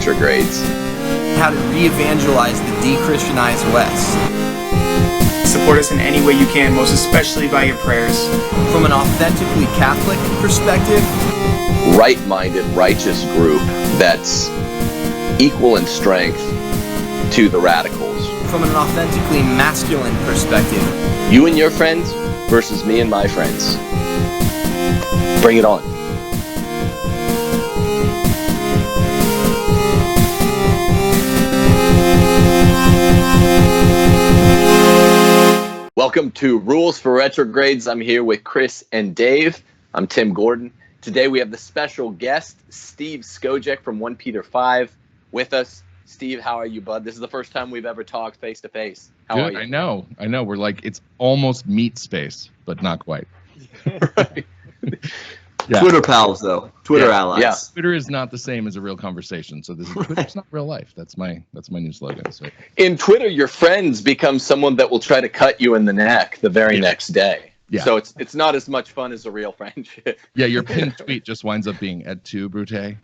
retrogrades. How to re-evangelize the de-Christianized West. Support us in any way you can, most especially by your prayers. From an authentically Catholic perspective. Right-minded, righteous group that's equal in strength to the radicals. From an authentically masculine perspective. You and your friends versus me and my friends. Bring it on. Welcome to Rules for Retrogrades. I'm here with Chris and Dave. I'm Tim Gordon. Today we have the special guest, Steve Skojec from 1 Peter 5 with us. Steve, how are you, bud? This is the first time we've ever talked face-to-face. How are you? I know. We're like, it's almost meat space, but not quite. Right. Yeah. Twitter pals, though. Twitter allies. Yeah. Twitter is not the same as a real conversation. So Twitter's not real life. That's my new slogan. So in Twitter, your friends become someone that will try to cut you in the neck the very next day. Yeah. So it's not as much fun as a real friendship. Yeah, your pinned tweet just winds up being et tu, Brute.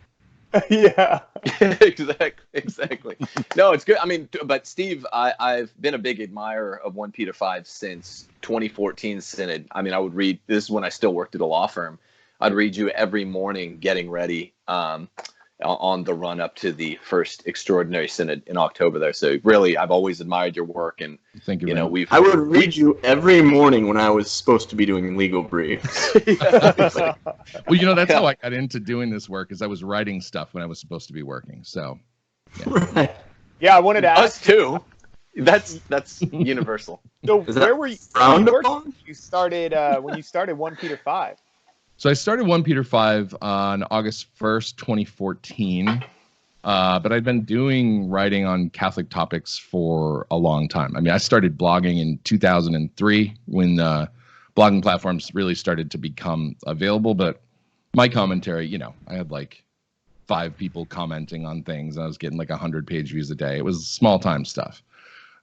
Yeah. Exactly. No, it's good. I mean, but Steve, I've been a big admirer of 1 Peter 5 since 2014 Synod. I mean, I would read, this is when I still worked at a law firm. I'd read you every morning getting ready on the run up to the first extraordinary synod in October there. So really, I've always admired your work. And thank you. I would read you every morning when I was supposed to be doing legal briefs. Well, that's how I got into doing this work, is I was writing stuff when I was supposed to be working. So Right. Yeah, I wanted to ask. Us too. That's universal. So where were you? You started when you started 1 Peter 5. So I started 1 Peter 5 on August 1st, 2014, but I'd been doing writing on Catholic topics for a long time. I mean, I started blogging in 2003 when blogging platforms really started to become available, but my commentary, I had like 5 people commenting on things, and I was getting like 100-page views a day. It was small-time stuff.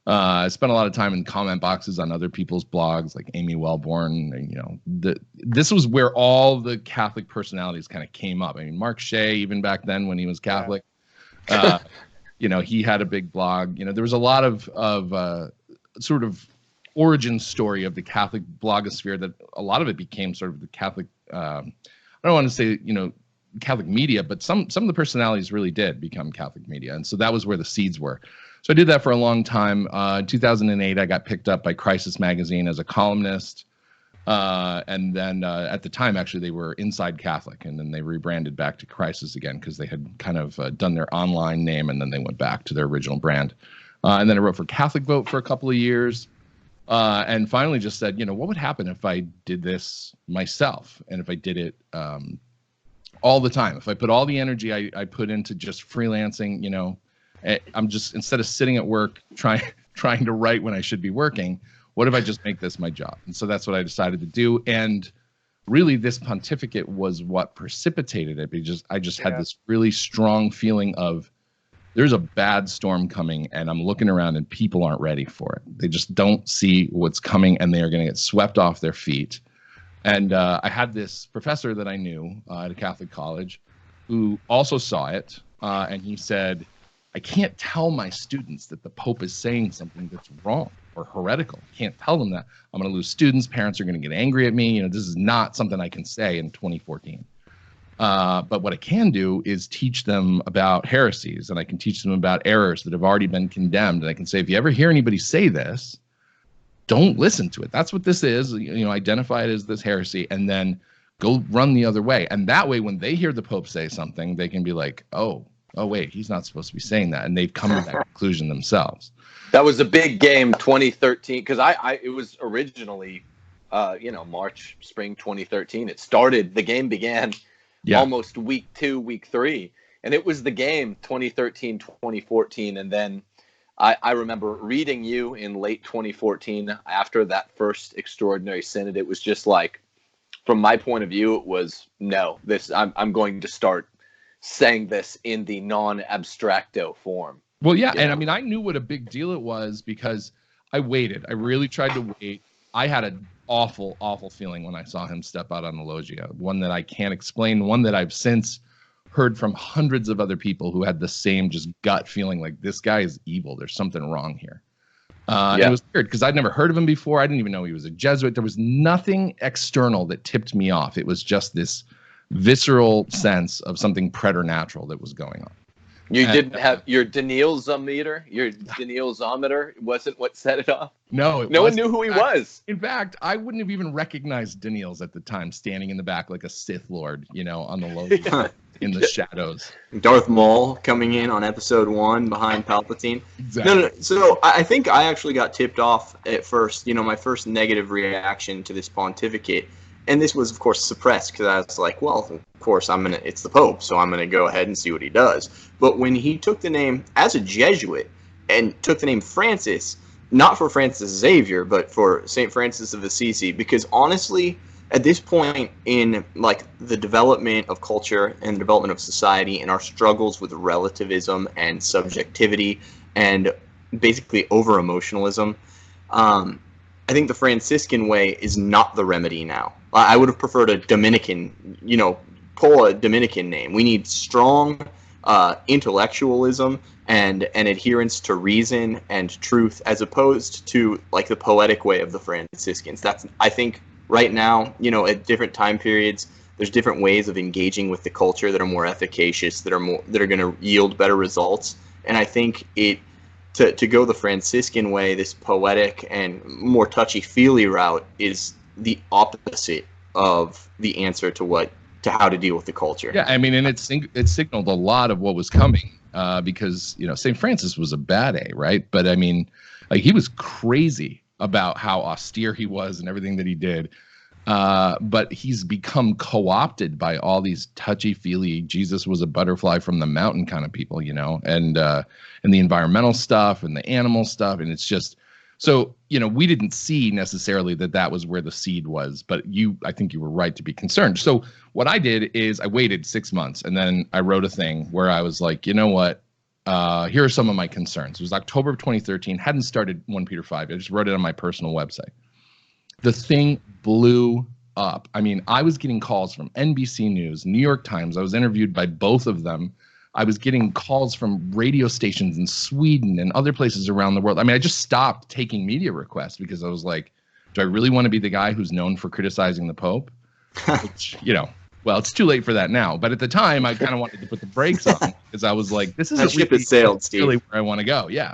I spent a lot of time in comment boxes on other people's blogs, like Amy Wellborn. And, this was where all the Catholic personalities kind of came up. I mean, Mark Shea, even back then when he was Catholic, he had a big blog. There was a lot of sort of origin story of the Catholic blogosphere that a lot of it became sort of the Catholic. I don't want to say Catholic media, but some of the personalities really did become Catholic media, and so that was where the seeds were. So I did that for a long time. In 2008, I got picked up by Crisis Magazine as a columnist. And then at the time, actually, they were Inside Catholic. And then they rebranded back to Crisis again because they had kind of done their online name, and then they went back to their original brand. And then I wrote for Catholic Vote for a couple of years. And finally just said, what would happen if I did this myself? And if I did it all the time? If I put all the energy I put into just freelancing, I'm just, instead of sitting at work trying to write when I should be working, what if I just make this my job? And so that's what I decided to do. And really, this pontificate was what precipitated it, because I just had this really strong feeling of there's a bad storm coming, and I'm looking around and people aren't ready for it. They just don't see what's coming, and they are going to get swept off their feet. And I had this professor that I knew at a Catholic college who also saw it, and he said, I can't tell my students that the Pope is saying something that's wrong or heretical. I can't tell them that. I'm going to lose students. Parents are going to get angry at me. This is not something I can say in 2014. But what I can do is teach them about heresies, and I can teach them about errors that have already been condemned. And I can say, if you ever hear anybody say this, don't listen to it. That's what this is. Identify it as this heresy, and then go run the other way. And that way, when they hear the Pope say something, they can be like, oh, wait, he's not supposed to be saying that. And they've come to that conclusion themselves. That was a big game, 2013, because it was originally, March, spring 2013. The game began almost week 2, week 3. And it was the game 2013, 2014. And then I remember reading you in late 2014 after that first extraordinary synod. It was just like, from my point of view, it was, no, I'm going to start saying this in the non-abstracto form. Well, yeah, and I mean, I knew what a big deal it was because I waited. I really tried to wait. I had an awful feeling when I saw him step out on the loggia, one that I can't explain, one that I've since heard from hundreds of other people who had the same just gut feeling like this guy is evil. There's something wrong here. And it was weird because I'd never heard of him before. I didn't even know he was a Jesuit. There was nothing external that tipped me off. It was just this visceral sense of something preternatural that was going on. You didn't have your Danielzometer? Your Danielzometer wasn't what set it off? No. No one knew who he was. In fact, I wouldn't have even recognized Daniels at the time, standing in the back like a Sith Lord, on the logo in the shadows. Darth Maul coming in on episode 1 behind Palpatine. Exactly. No. So I think I actually got tipped off at first. My first negative reaction to this pontificate. And this was, of course, suppressed because I was like, well, of course, it's the Pope, so I'm going to go ahead and see what he does. But when he took the name as a Jesuit and took the name Francis, not for Francis Xavier, but for St. Francis of Assisi, because honestly, at this point in the development of culture and the development of society and our struggles with relativism and subjectivity and basically over-emotionalism, I think the Franciscan way is not the remedy now. I would have preferred a Dominican, pull a Dominican name. We need strong intellectualism and an adherence to reason and truth as opposed to the poetic way of the Franciscans. I think right now, at different time periods, there's different ways of engaging with the culture that are more efficacious, that are going to yield better results. And I think to go the Franciscan way, this poetic and more touchy-feely route, is the opposite of the answer to how to deal with the culture. Yeah, I mean, and it signaled a lot of what was coming because, St. Francis was a bad A, right? But I mean, he was crazy about how austere he was and everything that he did. But he's become co-opted by all these touchy-feely, Jesus was a butterfly from the mountain kind of people, and the environmental stuff and the animal stuff. And it's just, so, we didn't see necessarily that was where the seed was, but I think you were right to be concerned. So what I did is I waited 6 months and then I wrote a thing where I was like, you know what? Here are some of my concerns. It was October of 2013, hadn't started 1 Peter 5. I just wrote it on my personal website. The thing blew up. I mean, I was getting calls from NBC News, New York Times. I was interviewed by both of them. I was getting calls from radio stations in Sweden and other places around the world. I mean, I just stopped taking media requests because I was like, do I really want to be the guy who's known for criticizing the Pope? Which, well, it's too late for that now. But at the time, I kind of wanted to put the brakes on because I was like, this isn't ship has sailed, Steve. Really where I want to go. Yeah.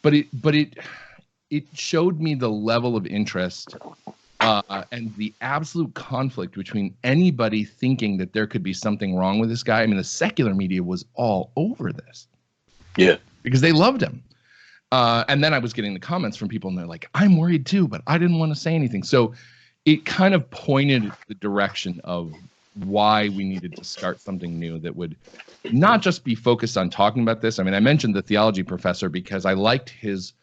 But it showed me the level of interest and the absolute conflict between anybody thinking that there could be something wrong with this guy. I mean, the secular media was all over this. Yeah. Because they loved him. And then I was getting the comments from people and they're like, I'm worried too, but I didn't want to say anything. So it kind of pointed the direction of why we needed to start something new that would not just be focused on talking about this. I mean, I mentioned the theology professor because I liked his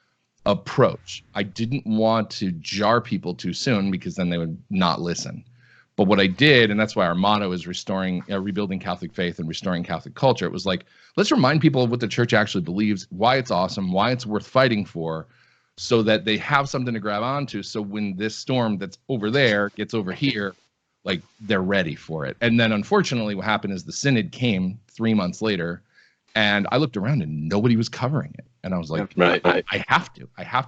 approach. I didn't want to jar people too soon because then they would not listen. But what I did, and that's why our motto is rebuilding Catholic faith and restoring Catholic culture. It was like, let's remind people of what the church actually believes, why it's awesome, why it's worth fighting for, so that they have something to grab onto. So when this storm that's over there gets over here, they're ready for it. And then unfortunately what happened is the synod came 3 months later and I looked around and nobody was covering it. And I was like, right. I have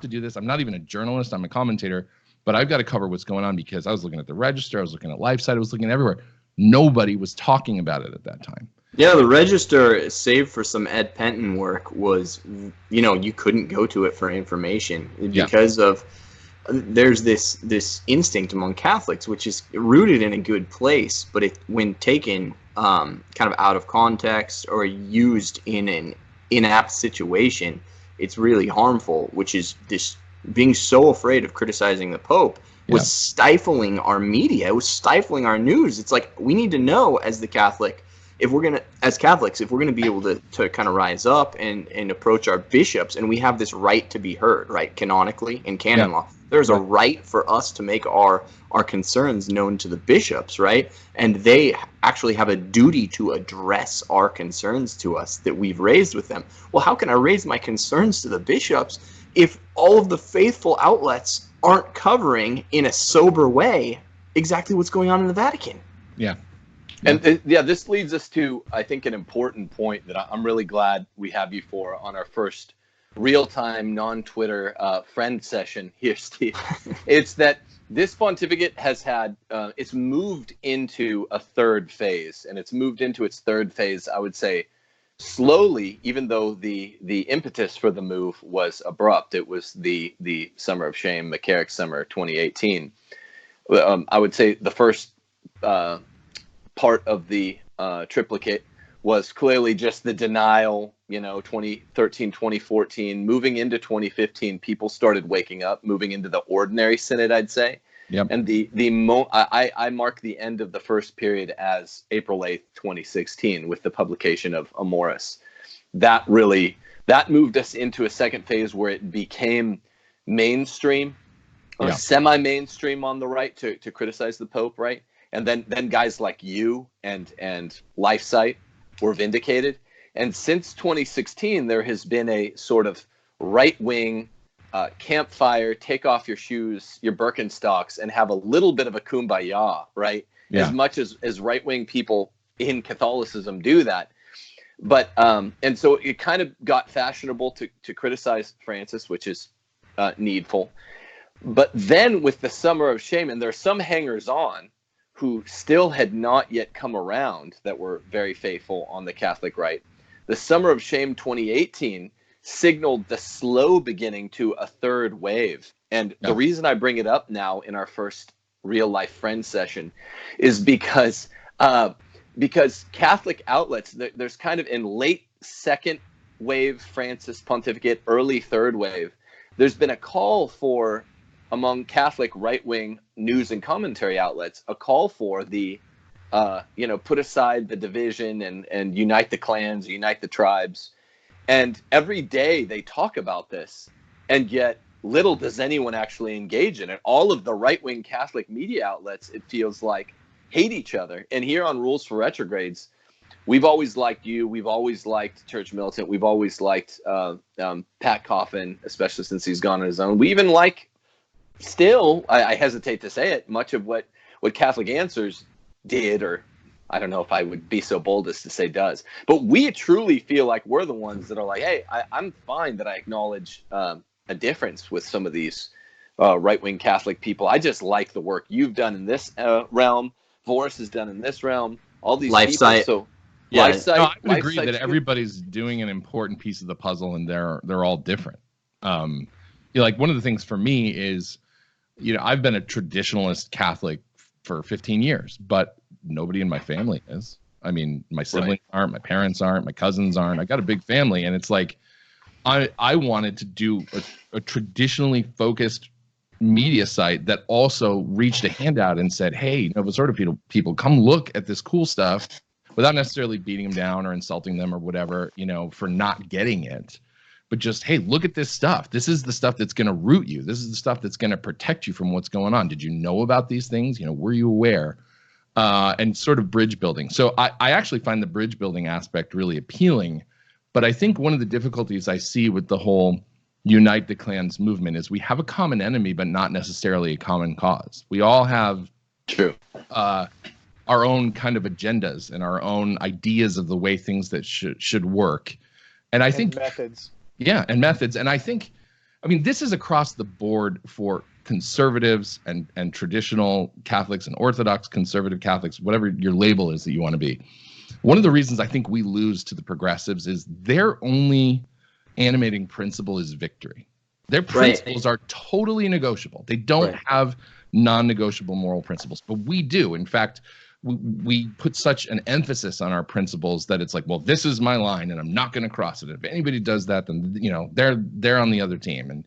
to do this. I'm not even a journalist. I'm a commentator, but I've got to cover what's going on because I was looking at the Register. I was looking at LifeSite. I was looking everywhere. Nobody was talking about it at that time. Yeah, the Register, save for some Ed Penton work, was, you couldn't go to it for information because of there's this instinct among Catholics, which is rooted in a good place, but when taken kind of out of context or used in an inapt situation, it's really harmful, which is this being so afraid of criticizing the Pope was stifling our media. It was stifling our news. It's like, we need to know as Catholics, if we're going to be able to kind of rise up and approach our bishops, and we have this right to be heard, right? Canonically in canon law, there's a right for us to make our concerns known to the bishops, right? And they actually have a duty to address our concerns to us that we've raised with them. Well, how can I raise my concerns to the bishops if all of the faithful outlets aren't covering in a sober way exactly what's going on in the Vatican? Yeah. And yeah, this leads us to, I think, an important point that I'm really glad we have you for on our first real-time, non-Twitter friend session here, Steve. It's that this pontificate has had, it's moved into a third phase, and it's moved into its third phase, I would say, slowly, even though the impetus for the move was abrupt. It was the Summer of Shame, McCarrick Summer 2018. I would say the first part of the triplicate was clearly just the denial, 2013, 2014, moving into 2015, people started waking up, moving into the ordinary synod, I'd say. Yep. And I mark the end of the first period as April 8th, 2016, with the publication of Amoris. That moved us into a second phase where it became mainstream, or semi-mainstream on the right to criticize the Pope, right? And then guys like you and LifeSite were vindicated. And since 2016, there has been a sort of right-wing campfire, take off your shoes, your Birkenstocks, and have a little bit of a kumbaya, right? Yeah. As much as right-wing people in Catholicism do that. But and so it kind of got fashionable to criticize Francis, which is needful. But then with the Summer of Shame, and there are some hangers-on who still had not yet come around that were very faithful on the Catholic right. The Summer of Shame 2018 signaled the slow beginning to a third wave. And the reason I bring it up now in our first real-life friend session is because Catholic outlets, there's kind of in late second wave Francis pontificate, early third wave, there's been a call for, among Catholic right-wing news and commentary outlets, a call for the, put aside the division and unite the clans, unite the tribes. And every day they talk about this, and yet little does anyone actually engage in it. All of the right-wing Catholic media outlets, it feels like, hate each other. And here on Rules for Retrogrades, we've always liked you. We've always liked Church Militant. We've always liked Pat Coffin, especially since he's gone on his own. We even like, still, I hesitate to say it, much of what Catholic Answers did, or I don't know if I would be so bold as to say does. But we truly feel like we're the ones that are like, hey, I'm fine that I acknowledge a difference with some of these right-wing Catholic people. I just like the work you've done in this realm. Voris has done in this realm. All these LifeSite. people. So yeah, LifeSite, I would agree that everybody's doing an important piece of the puzzle, and they're all different. Like one of the things for me is, I've been a traditionalist Catholic for 15 years, but nobody in my family is. I mean, my siblings aren't, my parents aren't, my cousins aren't. I got a big family, and it's like I wanted to do a traditionally focused media site that also reached a hand out and said, hey, Nova Sordo people, come look at this cool stuff, without necessarily beating them down or insulting them or whatever, for not getting it. But just, hey, look at this stuff. This is the stuff that's going to root you. This is the stuff that's going to protect you from what's going on. Did you know about these things? Were you aware? And sort of bridge building. So I actually find the bridge building aspect really appealing. But I think one of the difficulties I see with the whole Unite the Clans movement is we have a common enemy, but not necessarily a common cause. We all have our own kind of agendas and our own ideas of the way things that should work. And I think methods. Yeah, and methods. And I think, this is across the board for conservatives and traditional Catholics and Orthodox conservative Catholics, whatever your label is that you want to be. One of the reasons I think we lose to the progressives is their only animating principle is victory. Their principles are totally negotiable. They don't have non-negotiable moral principles, but we do. In fact, we put such an emphasis on our principles that it's like, well, this is my line and I'm not going to cross it. If anybody does that, then they're on the other team. And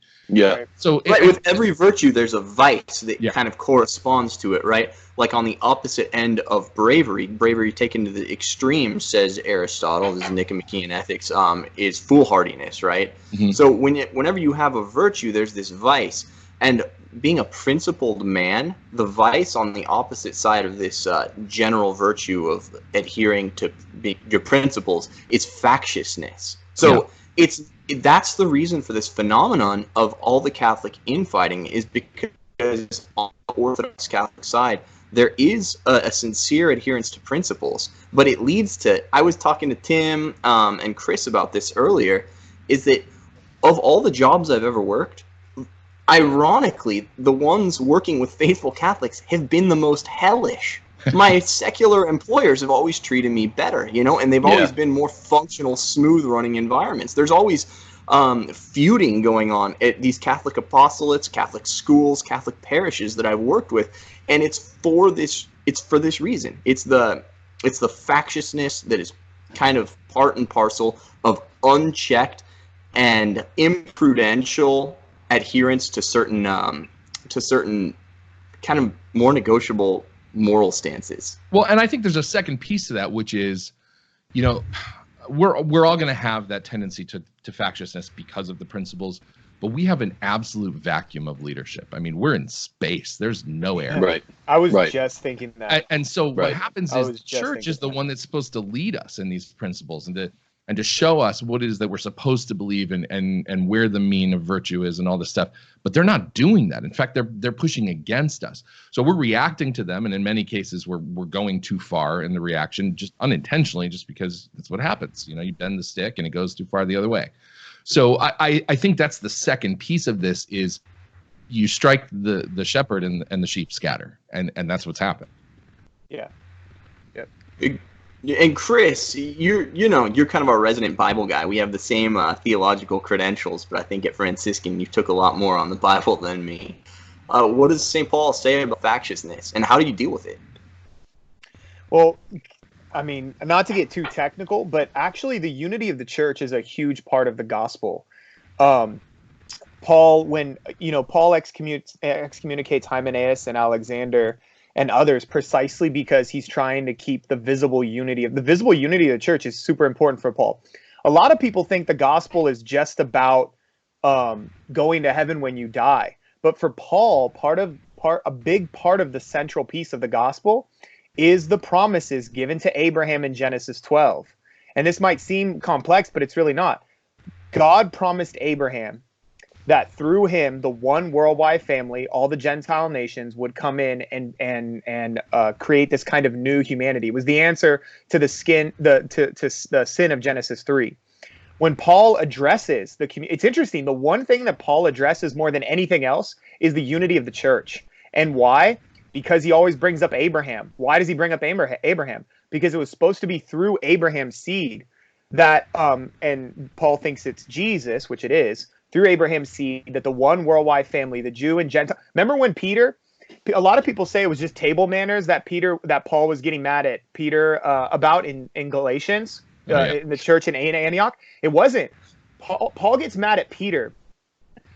so with every virtue, there's a vice that kind of corresponds to it, right? Like on the opposite end of bravery taken to the extreme, says Aristotle, this is Nicomachean Ethics, is foolhardiness, right? Mm-hmm. So whenever you have a virtue, there's this vice. And being a principled man, the vice on the opposite side of this general virtue of adhering to your principles is factiousness. So that's the reason for this phenomenon of all the Catholic infighting, is because on the Orthodox Catholic side, there is a sincere adherence to principles, but it leads to, I was talking to Tim and Chris about this earlier, is that of all the jobs I've ever worked, ironically, the ones working with faithful Catholics have been the most hellish. My secular employers have always treated me better, and they've always been more functional, smooth running environments. There's always feuding going on at these Catholic apostolates, Catholic schools, Catholic parishes that I've worked with, and it's for this reason. It's the factiousness that is kind of part and parcel of unchecked and imprudential adherence to certain kind of more negotiable moral stances. Well, and I think there's a second piece to that, which is, we're all going to have that tendency to factiousness because of the principles, but we have an absolute vacuum of leadership. I mean, we're in space. There's no air. Right. I was just thinking that. And so what happens is the church is the one that's supposed to lead us in these principles and to show us what it is that we're supposed to believe in and where the mean of virtue is and all this stuff. But they're not doing that. In fact, they're pushing against us. So we're reacting to them, and in many cases we're going too far in the reaction, just unintentionally, just because that's what happens. You bend the stick and it goes too far the other way. So I think that's the second piece of this is you strike the shepherd and the sheep scatter, and that's what's happened. Yeah. Yep. And Chris, you're kind of our resident Bible guy. We have the same theological credentials, but I think at Franciscan you took a lot more on the Bible than me. What does St. Paul say about factiousness, and how do you deal with it? Well, I mean, not to get too technical, but actually the unity of the church is a huge part of the gospel. Paul, when Paul excommunicates Hymenaeus and Alexander and others precisely because he's trying to keep the visible unity of the church is super important for Paul. A lot of people think the gospel is just about going to heaven when you die. But for Paul, a big part of the central piece of the gospel is the promises given to Abraham in Genesis 12. And this might seem complex, but it's really not. God promised Abraham that through him, the one worldwide family, all the Gentile nations would come in and create this kind of new humanity. It was the answer to the sin of Genesis 3. When Paul addresses it's interesting. The one thing that Paul addresses more than anything else is the unity of the church. And why? Because he always brings up Abraham. Why does he bring up Abraham? Because it was supposed to be through Abraham's seed that, and Paul thinks it's Jesus, which it is, through Abraham's seed, that the one worldwide family, the Jew and Gentile. Remember when a lot of people say it was just table manners that Paul was getting mad at Peter about in Galatians, in the church in Antioch. It wasn't. Paul gets mad at Peter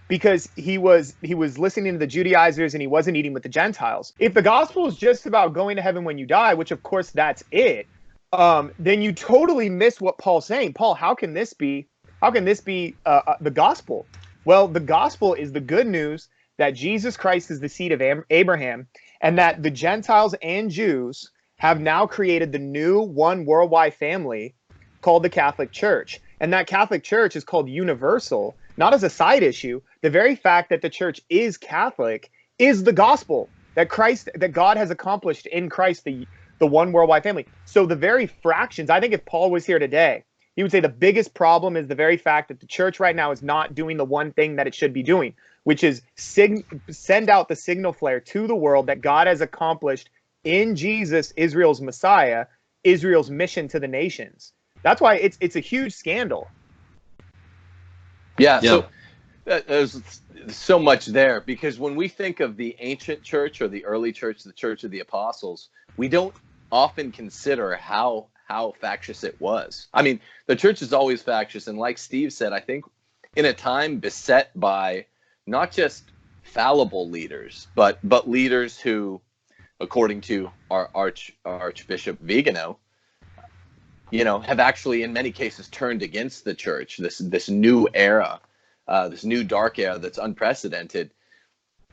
because he was listening to the Judaizers and he wasn't eating with the Gentiles. If the gospel is just about going to heaven when you die, which of course that's it, then you totally miss what Paul's saying. Paul, how can this be the gospel? Well, the gospel is the good news that Jesus Christ is the seed of Abraham, and that the Gentiles and Jews have now created the new one worldwide family called the Catholic Church. And that Catholic Church is called universal, not as a side issue. The very fact that the church is Catholic is the gospel that God has accomplished in Christ, the one worldwide family. So the very fractions, I think if Paul was here today, he would say the biggest problem is the very fact that the church right now is not doing the one thing that it should be doing, which is send out the signal flare to the world that God has accomplished in Jesus, Israel's Messiah, Israel's mission to the nations. That's why it's a huge scandal. Yeah. So there's so much there, because when we think of the ancient church or the early church, the church of the apostles, we don't often consider how factious it was. I mean, the church is always factious, and like Steve said, I think in a time beset by not just fallible leaders, but leaders who, according to our Archbishop Vigano, have actually in many cases turned against the church. This new era, this new dark era that's unprecedented.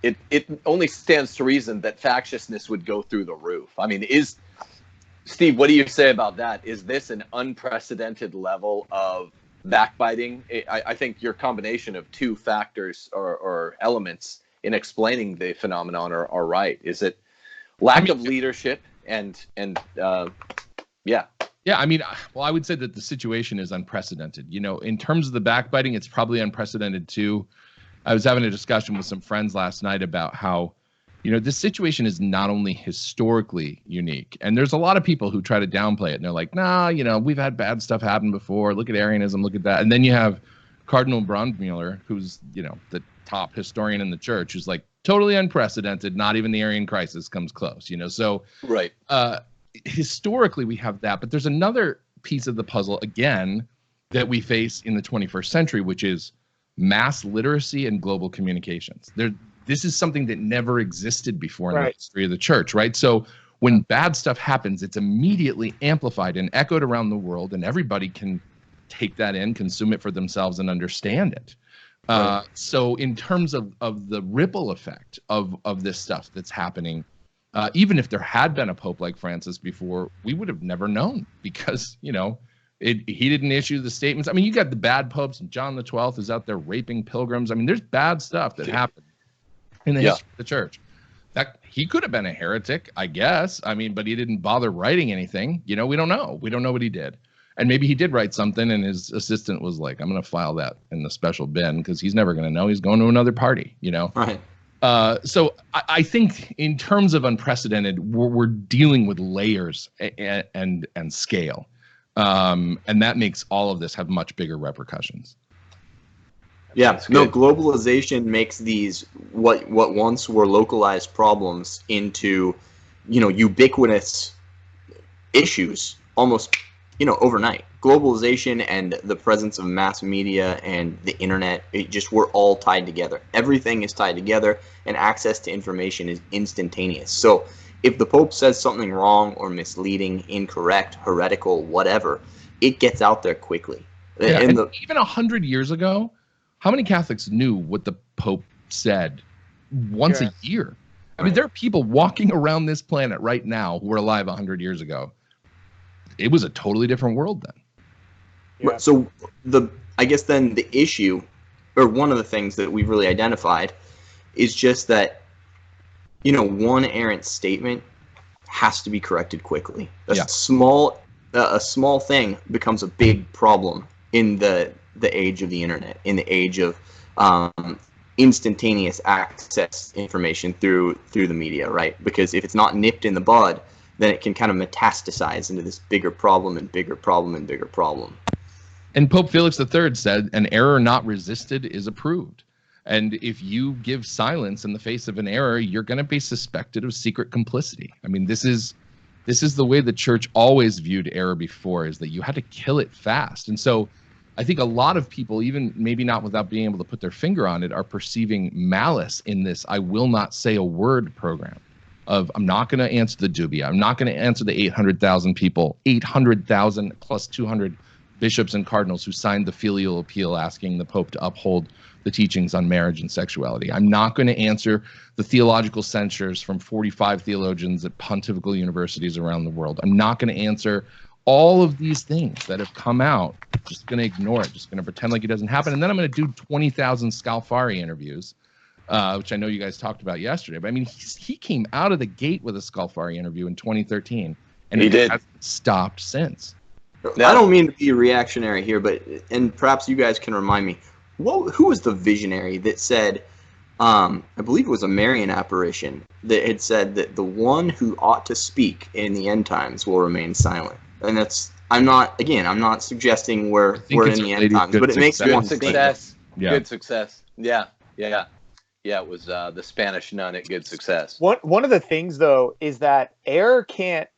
It only stands to reason that factiousness would go through the roof. I mean, Steve, what do you say about that? Is this an unprecedented level of backbiting? I think your combination of two factors or elements in explaining the phenomenon are right. Is it lack of leadership and yeah. Yeah, I mean, well, I would say that the situation is unprecedented. You know, in terms of the backbiting, it's probably unprecedented too. I was having a discussion with some friends last night about how, you know, this situation is not only historically unique, and there's a lot of people who try to downplay it, and they're like, nah, you know, we've had bad stuff happen before. Look at Arianism, look at that. And then you have Cardinal Brandmüller, who's, you know, the top historian in the church, who's like, totally unprecedented. Not even the Arian crisis comes close, you know? So right. Historically we have that, but there's another piece of the puzzle again that we face in the 21st century, which is mass literacy and global communications. This is something that never existed before in the history of the church, right? So when bad stuff happens, it's immediately amplified and echoed around the world, and everybody can take that in, consume it for themselves, and understand it. So in terms of the ripple effect of this stuff that's happening, even if there had been a pope like Francis before, we would have never known, because, you know, he didn't issue the statements. I mean, you got the bad popes, and John the 12th is out there raping pilgrims. I mean, there's bad stuff that happened in the history of the church. That he could have been a heretic, I guess. I mean, but he didn't bother writing anything. You know, we don't know. We don't know what he did. And maybe he did write something, and his assistant was like, I'm going to file that in the special bin, because he's never going to know. He's going to another party, you know? Right. So I think in terms of unprecedented, we're dealing with layers and scale. And that makes all of this have much bigger repercussions. Yeah, no, globalization makes these what once were localized problems into, you know, ubiquitous issues almost, you know, overnight. Globalization and the presence of mass media and the internet, we're all tied together. Everything is tied together, and access to information is instantaneous. So if the Pope says something wrong or misleading, incorrect, heretical, whatever, it gets out there quickly. Yeah, and even 100 years ago, how many Catholics knew what the Pope said once a year? I mean, there are people walking around this planet right now who were alive 100 years ago. It was a totally different world then. Yeah. So I guess then the issue, or one of the things that we've really identified, is just that, you know, one errant statement has to be corrected quickly. A small thing becomes a big problem in the age of the internet, in the age of instantaneous access to information through the media, right? Because if it's not nipped in the bud, then it can kind of metastasize into this bigger problem and bigger problem and bigger problem. And Pope Felix III said, an error not resisted is approved. And if you give silence in the face of an error, you're going to be suspected of secret complicity. I mean, this is the way the church always viewed error before, is that you had to kill it fast. And so I think a lot of people, even maybe not without being able to put their finger on it, are perceiving malice in this I will not say a word program of, I'm not going to answer the dubia. I'm not going to answer the 800,000 people, 800,000 plus 200 bishops and cardinals who signed the filial appeal asking the Pope to uphold the teachings on marriage and sexuality. I'm not going to answer the theological censures from 45 theologians at pontifical universities around the world. I'm not going to answer all of these things that have come out. Just going to ignore it, just going to pretend like it doesn't happen. And then I'm going to do 20,000 Scalfari interviews, which I know you guys talked about yesterday. But I mean, he came out of the gate with a Scalfari interview in 2013, and he hasn't stopped since. Now, I don't mean to be reactionary here, and perhaps you guys can remind me, who was the visionary that said, I believe it was a Marian apparition, that had said that the one who ought to speak in the end times will remain silent? And I'm not suggesting we're in the end times, but it makes one success. Good success. Yeah. It was the Spanish nun at Good Success. One of the things, though, is that error can't.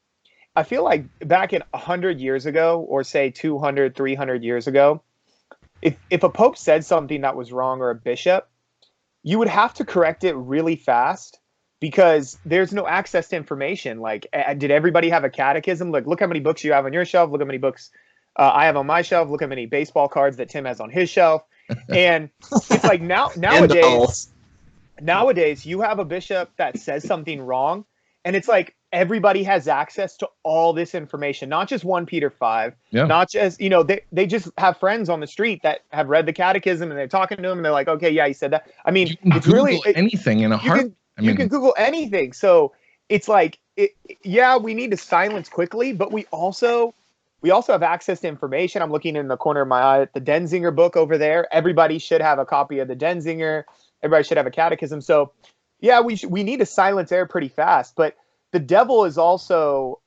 I feel like back in 100 years ago, or say 200, 300 years ago, if a pope said something that was wrong, or a bishop, you would have to correct it really fast, because there's no access to information. Like, did everybody have a catechism? Like, look how many books you have on your shelf. Look how many books I have on my shelf. Look how many baseball cards that Tim has on his shelf. And it's like nowadays you have a bishop that says something wrong, and it's like everybody has access to all this information, not just 1 Peter 5, not just, they just have friends on the street that have read the catechism, and they're talking to him, and they're like, okay, yeah, he said that. I mean, you can Google anything in a heart. You can Google anything. So it's like, yeah, we need to silence quickly, but we also have access to information. I'm looking in the corner of my eye at the Denzinger book over there. Everybody should have a copy of the Denzinger. Everybody should have a catechism. So, yeah, we need to silence air pretty fast. But the devil is also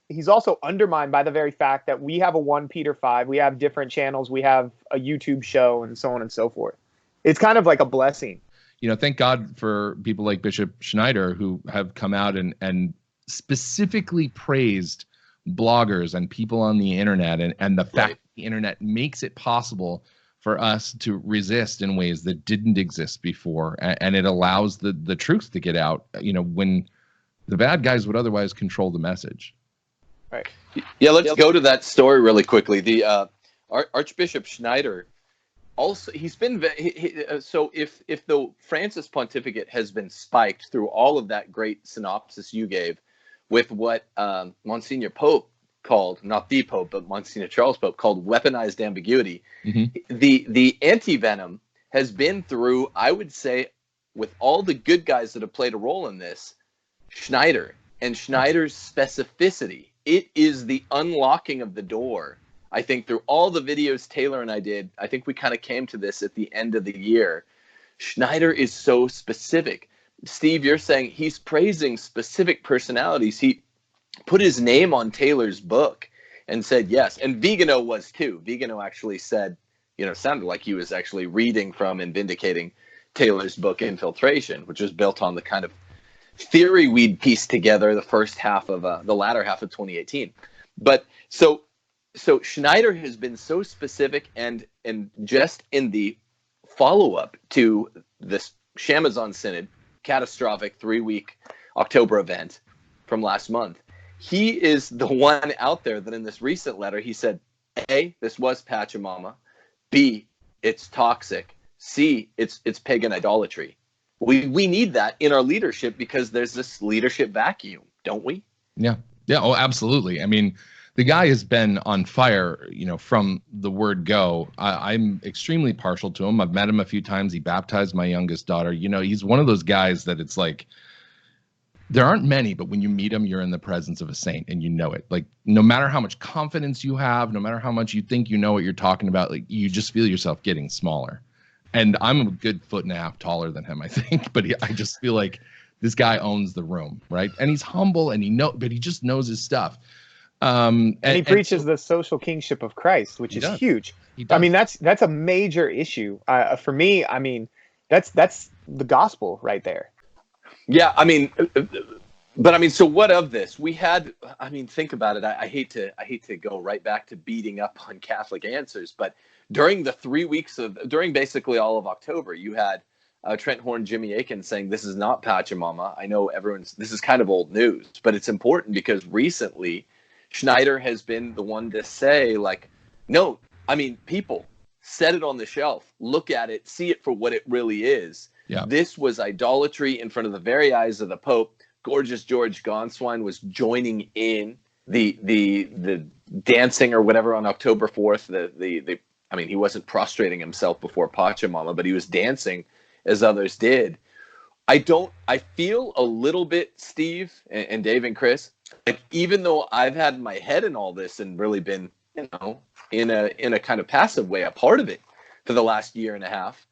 he's also undermined by the very fact that we have a 1 Peter 5. We have different channels. We have a YouTube show and so on and so forth. It's kind of like a blessing. You know, thank God for people like Bishop Schneider who have come out and specifically praised bloggers and people on the internet and the fact that the internet makes it possible for us to resist in ways that didn't exist before. And it allows the truth to get out, you know, when the bad guys would otherwise control the message. Right. Yeah, let's go to that story really quickly. The Archbishop Schneider, also, he's been so if the Francis pontificate has been spiked through all of that great synopsis you gave with what Monsignor Pope called, not the Pope, but Monsignor Charles Pope called weaponized ambiguity, the anti-venom has been through, I would say, with all the good guys that have played a role in this, Schneider and Schneider's specificity. It is the unlocking of the door. I think through all the videos Taylor and I did, I think we kind of came to this at the end of the year. Schneider is so specific. Steve, you're saying he's praising specific personalities. He put his name on Taylor's book and said yes. And Vigano was too. Vigano actually said, you know, sounded like he was actually reading from and vindicating Taylor's book Infiltration, which was built on the kind of theory we'd pieced together the latter half of 2018. But so Schneider has been so specific, and just in the follow-up to this Shamazon Synod, catastrophic 3-week October event from last month, he is the one out there that in this recent letter, he said, A, this was Pachamamma. B, it's toxic. C, it's pagan idolatry. We need that in our leadership because there's this leadership vacuum, don't we? Yeah. Oh, absolutely. I mean, the guy has been on fire, you know, from the word go. I'm extremely partial to him. I've met him a few times. He baptized my youngest daughter. You know, he's one of those guys that it's like, there aren't many, but when you meet him, you're in the presence of a saint and you know it. Like, no matter how much confidence you have, no matter how much you think you know what you're talking about, like, you just feel yourself getting smaller. And I'm a good 1.5 feet taller than him, I think. But I just feel like this guy owns the room, right? And he's humble and but he just knows his stuff. And he preaches the social kingship of Christ, which is huge. I mean, that's a major issue for me. I mean, that's the gospel right there. Yeah, I mean, but I mean, so what of this? We had, I mean, think about it. I hate to go right back to beating up on Catholic answers, but during the 3 weeks during basically all of October, you had Trent Horn, Jimmy Akin saying this is not Pachamamma. I know this is kind of old news, but it's important because recently Schneider has been the one to say, like, no, I mean, people, set it on the shelf, look at it, see it for what it really is. Yeah. This was idolatry in front of the very eyes of the Pope. Gorgeous George Gonswine was joining in the dancing or whatever on October 4th. I mean, he wasn't prostrating himself before Pachamamma, but he was dancing as others did. I feel a little bit, Steve and Dave and Chris, like, even though I've had my head in all this and really been, you know, in a kind of passive way, a part of it for the last year and a half,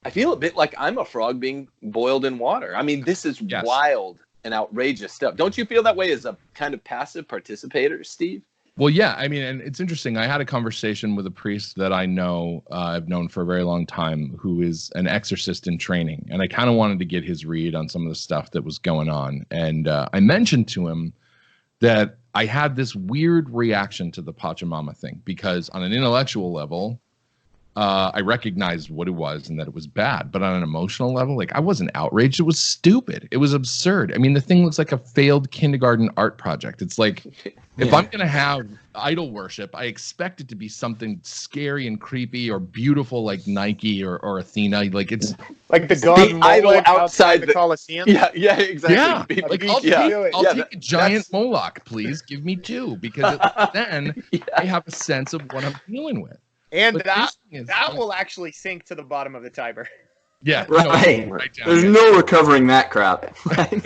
I feel a bit like I'm a frog being boiled in water. I mean, this is wild and outrageous stuff. Don't you feel that way as a kind of passive participator, Steve? Well, yeah. I mean, and it's interesting. I had a conversation with a priest that I know, I've known for a very long time, who is an exorcist in training. And I kind of wanted to get his read on some of the stuff that was going on. And I mentioned to him that I had this weird reaction to the Pachamamma thing because on an intellectual level, I recognized what it was and that it was bad. But on an emotional level, like, I wasn't outraged. It was stupid. It was absurd. I mean, the thing looks like a failed kindergarten art project. It's like, if I'm going to have idol worship, I expect it to be something scary and creepy or beautiful like Nike or Athena. Like, it's like the god idol outside the Coliseum. Yeah, exactly. Yeah, like, I'll take a giant Moloch, please. Give me 2, because then I have a sense of what I'm dealing with. And that will actually sink to the bottom of the Tiber. Yeah. Right. Right down There's there. no recovering that crap. Right?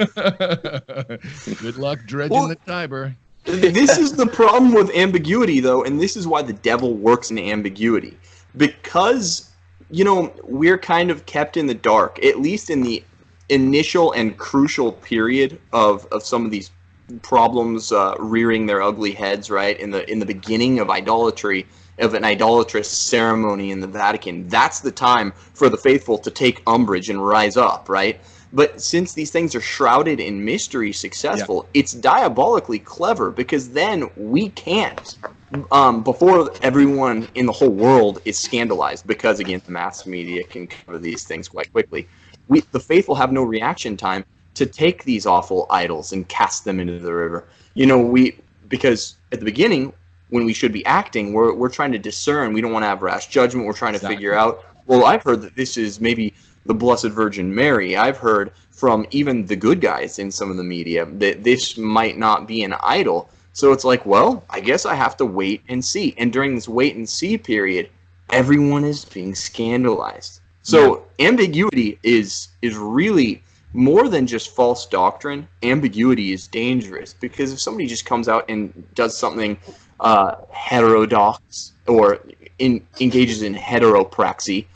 Good luck dredging the Tiber. This is the problem with ambiguity, though, and this is why the devil works in ambiguity. Because, we're kind of kept in the dark, at least in the initial and crucial period of some of these problems rearing their ugly heads, right? In the beginning of idolatry, of an idolatrous ceremony in the Vatican. That's the time for the faithful to take umbrage and rise up, right? But since these things are shrouded in mystery successful, it's diabolically clever, because then we can't, before everyone in the whole world is scandalized, because again, the mass media can cover these things quite quickly. The faithful have no reaction time to take these awful idols and cast them into the river. Because at the beginning, when we should be acting, we're trying to discern. We don't want to have rash judgment. We're trying to figure out, well, I've heard that this is maybe the Blessed Virgin Mary. I've heard from even the good guys in some of the media that this might not be an idol. So it's like, well, I guess I have to wait and see. And during this wait and see period, everyone is being scandalized. So ambiguity is really more than just false doctrine. Ambiguity is dangerous, because if somebody just comes out and does something heterodox or engages in heteropraxy,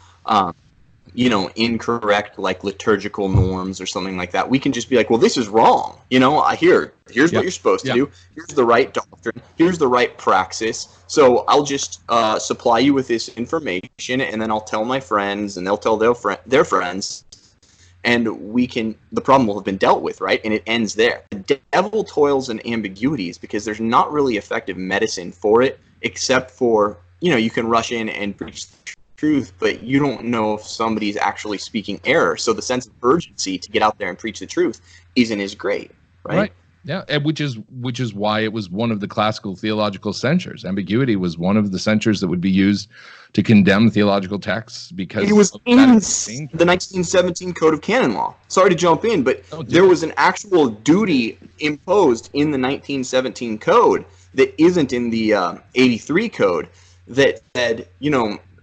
incorrect, like liturgical norms or something like that, we can just be like, well, this is wrong. Here's what you're supposed to do. Here's the right doctrine. Here's the right praxis. So I'll just supply you with this information, and then I'll tell my friends, and they'll tell their friends, and the problem will have been dealt with, right? And it ends there. The devil toils in ambiguities because there's not really effective medicine for it, except for, you can rush in and preach the truth, but you don't know if somebody's actually speaking error. So the sense of urgency to get out there and preach the truth isn't as great, right? Yeah, and which is why it was one of the classical theological censures. Ambiguity was one of the censures that would be used to condemn theological texts, because it was in the 1917 Code of Canon Law. Sorry to jump in, but there was an actual duty imposed in the 1917 Code that isn't in the 83 Code, that said,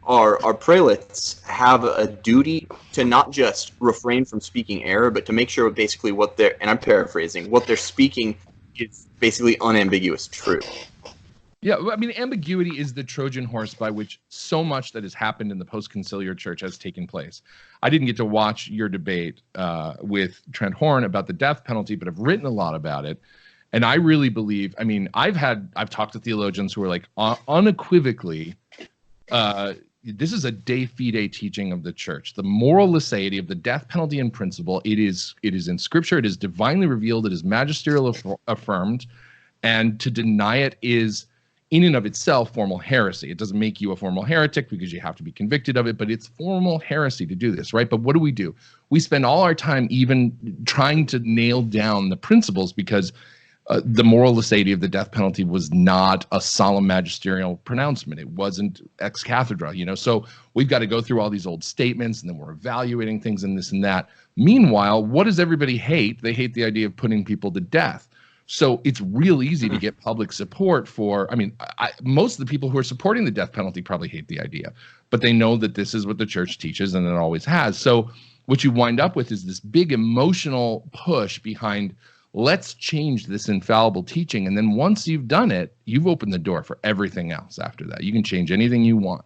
our prelates have a duty to not just refrain from speaking error, but to make sure basically and I'm paraphrasing, what they're speaking is basically unambiguous truth. Yeah, I mean, ambiguity is the Trojan horse by which so much that has happened in the post-conciliar church has taken place. I didn't get to watch your debate with Trent Horn about the death penalty, but I've written a lot about it. And I really believe, I've talked to theologians who are like unequivocally, this is a de fide teaching of the church. The moral laicity of the death penalty in principle, it is in Scripture, it is divinely revealed, it is magisterial affirmed, and to deny it is in and of itself formal heresy. It doesn't make you a formal heretic because you have to be convicted of it, but it's formal heresy to do this, right? But what do? We spend all our time even trying to nail down the principles, because the moral laicity of the death penalty was not a solemn magisterial pronouncement. It wasn't ex cathedra, So we've got to go through all these old statements, and then we're evaluating things and this and that. Meanwhile, what does everybody hate? They hate the idea of putting people to death. So it's real easy to get public support for, most of the people who are supporting the death penalty probably hate the idea, but they know that this is what the church teaches and it always has. So what you wind up with is this big emotional push behind, let's change this infallible teaching. And then once you've done it, you've opened the door for everything else after that. You can change anything you want.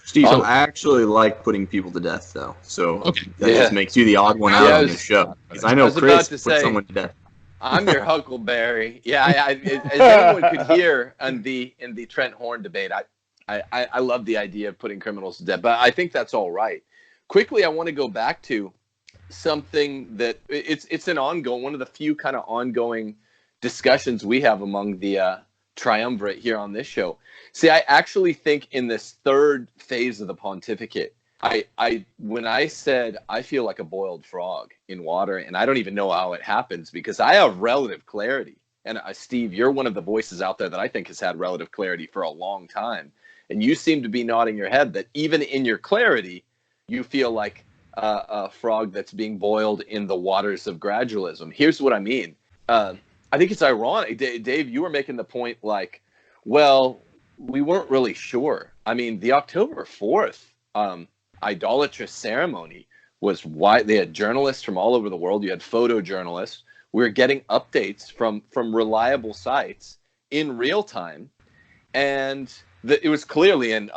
Steve, I actually like putting people to death, though. So that just makes you the odd one out on this show. Because I know Chris put someone to death. I'm your Huckleberry. Yeah, as anyone could hear in the Trent Horn debate, I love the idea of putting criminals to death, but I think that's all right. Quickly, I want to go back to something that it's an ongoing, one of the few kind of ongoing discussions we have among the triumvirate here on this show. See, I actually think in this third phase of the pontificate, when I said I feel like a boiled frog in water, and I don't even know how it happens because I have relative clarity. And Steve, you're one of the voices out there that I think has had relative clarity for a long time. And you seem to be nodding your head that even in your clarity, you feel like a frog that's being boiled in the waters of gradualism. Here's what I mean. I think it's ironic. Dave, you were making the point like, well, we weren't really sure. I mean, the October 4th idolatrous ceremony was why they had journalists from all over the world. You had photojournalists. We were getting updates from reliable sites in real time, and it was clearly an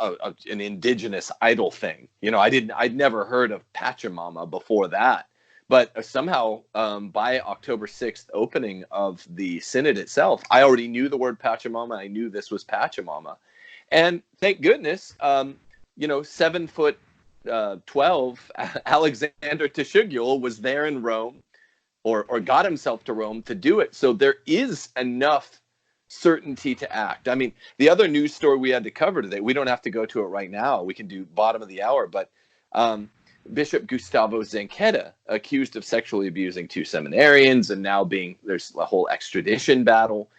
indigenous idol thing. I'd never heard of Pachamamma before that, but somehow by October 6th opening of the synod itself, I already knew the word Pachamamma. I knew this was Pachamamma, and thank goodness, 7'12" Alexander Teshugul was there in Rome, or got himself to Rome to do it. So there is enough certainty to act. I mean, the other news story we had to cover today, we don't have to go to it right now. We can do bottom of the hour, but Bishop Gustavo Zanchetta, accused of sexually abusing 2 seminarians, and now there's a whole extradition battle,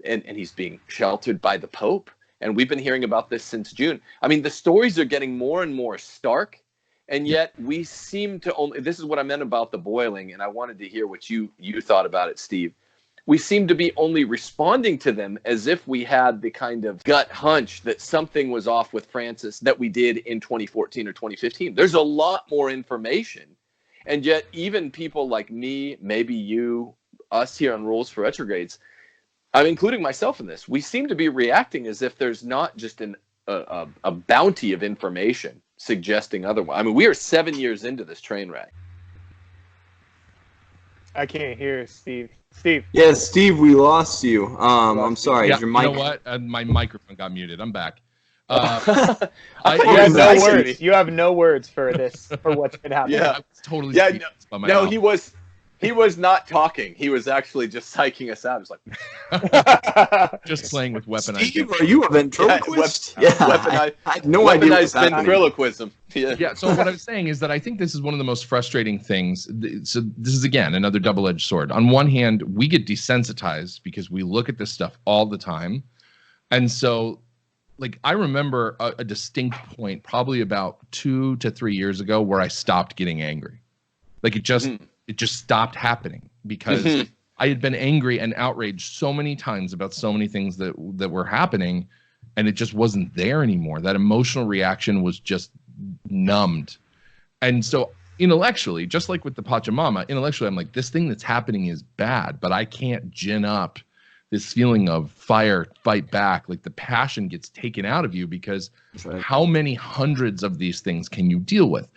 and he's being sheltered by the Pope. And we've been hearing about this since June. I mean, the stories are getting more and more stark, and yet we seem to only, this is what I meant about the boiling, and I wanted to hear what you thought about it, Steve. We seem to be only responding to them as if we had the kind of gut hunch that something was off with Francis that we did in 2014 or 2015. There's a lot more information, and yet even people like me, maybe you, us here on Rules for Retrogrades, I'm including myself in this, we seem to be reacting as if there's not just a bounty of information suggesting otherwise. I mean, we are 7 years into this train wreck. I can't hear Steve. Steve. Yeah, Steve, we lost you. I'm sorry. Yeah, your mic... You know what? My microphone got muted. I'm back. You have no words. You have no words for this, for what's been happening. Yeah, I was totally he was not talking. He was actually just psyching us out. He was like just playing with weaponized. Steve, are you a ventriloquist? I had no idea. Weaponized ventriloquism. Yeah. So what I'm saying is that I think this is one of the most frustrating things. So this is, again, another double-edged sword. On one hand, we get desensitized because we look at this stuff all the time, and so, like, I remember a distinct point, probably about 2 to 3 years ago, where I stopped getting angry. Like, it just stopped happening because I had been angry and outraged so many times about so many things that were happening, and it just wasn't there anymore. That emotional reaction was just numbed. And so intellectually, just like with the Pachamamma, intellectually, I'm like, this thing that's happening is bad, but I can't gin up this feeling of fire, fight back. Like, the passion gets taken out of you because how many hundreds of these things can you deal with?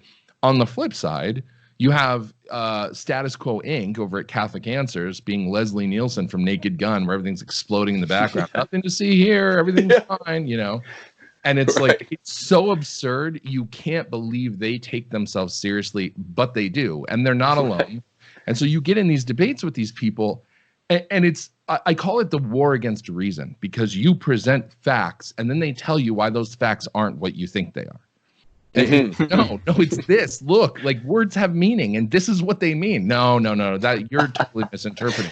On the flip side, you have Status Quo Inc. over at Catholic Answers being Leslie Nielsen from Naked Gun, where everything's exploding in the background. Nothing to see here. Everything's fine, And it's like, it's so absurd. You can't believe they take themselves seriously, but they do. And they're not alone. And so you get in these debates with these people, and it's, I call it the war against reason, because you present facts and then they tell you why those facts aren't what you think they are. No, it's this. Look, like, words have meaning, and this is what they mean. No, that you're totally misinterpreting.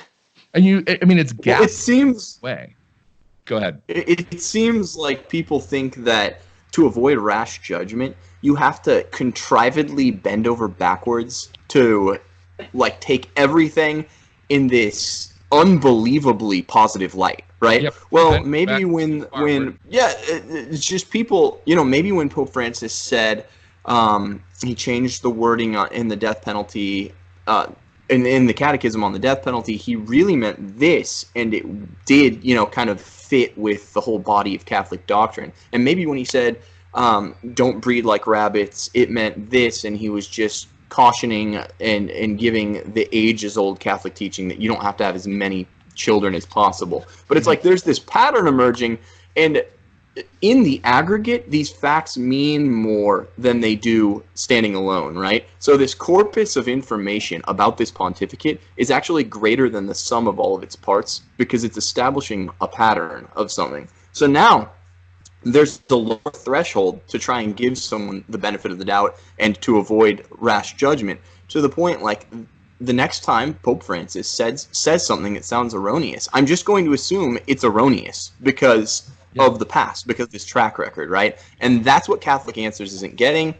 And it's gas. It seems way. Go ahead. It seems like people think that to avoid rash judgment, you have to contrivedly bend over backwards to, like, take everything in this unbelievably positive light, right? Yep. Well, maybe it's just people, maybe when Pope Francis said he changed the wording in the death penalty, in the catechism on the death penalty, he really meant this, and it did, kind of fit with the whole body of Catholic doctrine. And maybe when he said, don't breed like rabbits, it meant this, and he was just cautioning and giving the ages-old Catholic teaching that you don't have to have as many children as possible. But it's like there's this pattern emerging, and in the aggregate, these facts mean more than they do standing alone, right? So this corpus of information about this pontificate is actually greater than the sum of all of its parts, because it's establishing a pattern of something. So now there's the lower threshold to try and give someone the benefit of the doubt and to avoid rash judgment, to the point, like, the next time Pope Francis says something that sounds erroneous, I'm just going to assume it's erroneous because of the past, because of this track record, right? And that's what Catholic Answers isn't getting,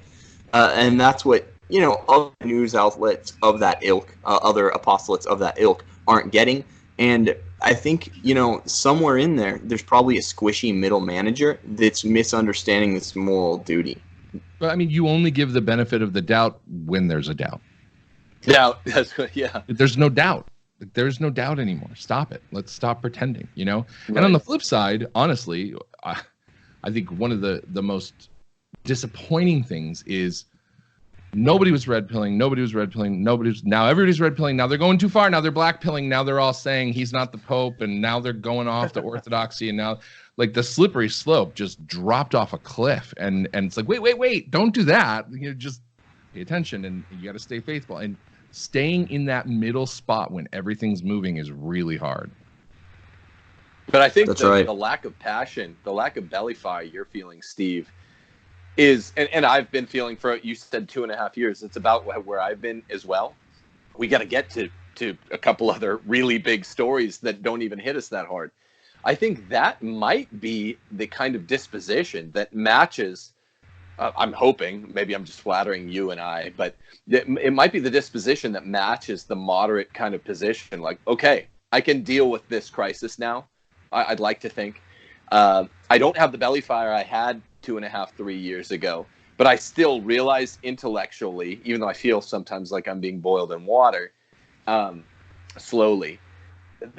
and that's what, other news outlets of that ilk, other apostolates of that ilk aren't getting. And I think, somewhere in there, there's probably a squishy middle manager that's misunderstanding this moral duty. But I mean, you only give the benefit of the doubt when there's a doubt. Doubt. That's what, yeah. There's no doubt. There's no doubt anymore. Stop it. Let's stop pretending, you know? Right. And on the flip side, honestly, I think one of the most disappointing things is nobody was red pilling. Now everybody's red pilling. Now they're going too far. Now they're black pilling. Now they're all saying he's not the Pope. And now they're going off to orthodoxy. And now like the slippery slope just dropped off a cliff. And it's like, wait, don't do that. You know, just pay attention and you got to stay faithful. And staying in that middle spot when everything's moving is really hard. But I think That's right. the lack of passion, the lack of belly fire you're feeling, Steve, is, and I've been feeling for, you said 2.5 years. It's about where I've been as well. We got to get to a couple other really big stories that don't even hit us that hard. I think that might be the kind of disposition that matches, I'm hoping, maybe I'm just flattering you and I, but it might be the disposition that matches the moderate kind of position. Like, okay, I can deal with this crisis now. I'd like to think. I don't have the belly fire I had 2.5, 3 years ago, but I still realize intellectually, even though I feel sometimes like I'm being boiled in water, slowly,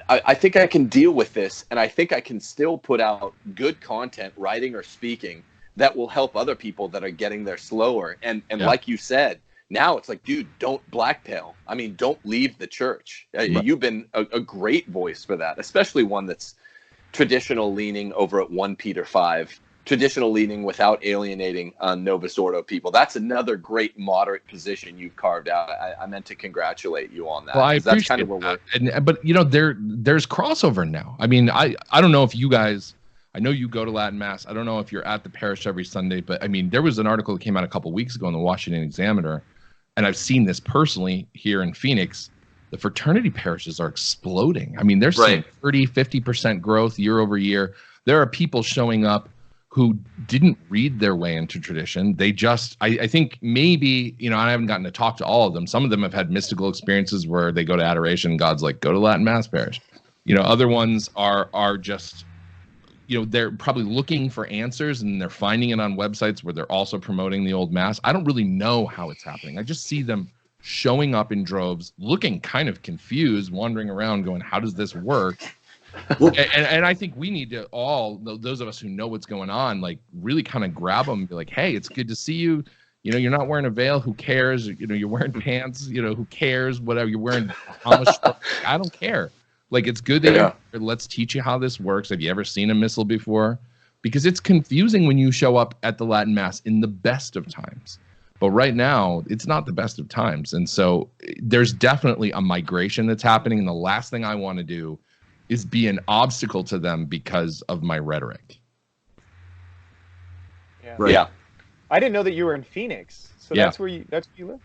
I think I can deal with this, and I think I can still put out good content, writing or speaking, that will help other people that are getting there slower. And like you said, now it's like, dude, don't blackpill. I mean, don't leave the church. Right. You've been a great voice for that, especially one that's traditional leaning over at 1 Peter 5, traditional leaning without alienating Novus Ordo people. That's another great moderate position you've carved out. I meant to congratulate you on that. Well, I appreciate that's kind of where that. But you know, there's crossover now. I mean, I don't know if you guys, I know you go to Latin Mass. I don't know if you're at the parish every Sunday, but I mean, there was an article that came out a couple weeks ago in the Washington Examiner, and I've seen this personally here in Phoenix. The fraternity parishes are exploding. I mean, they're seeing 30-50% growth year over year. There are people showing up who didn't read their way into tradition. They just, I think maybe, you know, I haven't gotten to talk to all of them. Some of them have had mystical experiences where they go to adoration and God's like, go to Latin Mass parish. You know, other ones are just, you know, they're probably looking for answers and they're finding it on websites where they're also promoting the old Mass. I don't really know how it's happening. I just see them showing up in droves, looking kind of confused, wandering around going, how does this work? and I think we need to all, those of us who know what's going on, like really kind of grab them and be like, hey, it's good to see you. You know, you're not wearing a veil. Who cares? You know, you're wearing pants. You know, who cares? Whatever. You're wearing I don't care. Like, it's good that you're here. Let's teach you how this works. Have you ever seen a missal before? Because it's confusing when you show up at the Latin Mass in the best of times. But right now, it's not the best of times. And so there's definitely a migration that's happening. And the last thing I want to do is be an obstacle to them because of my rhetoric. Yeah. Right. Yeah. I didn't know that you were in Phoenix. So that's where you live?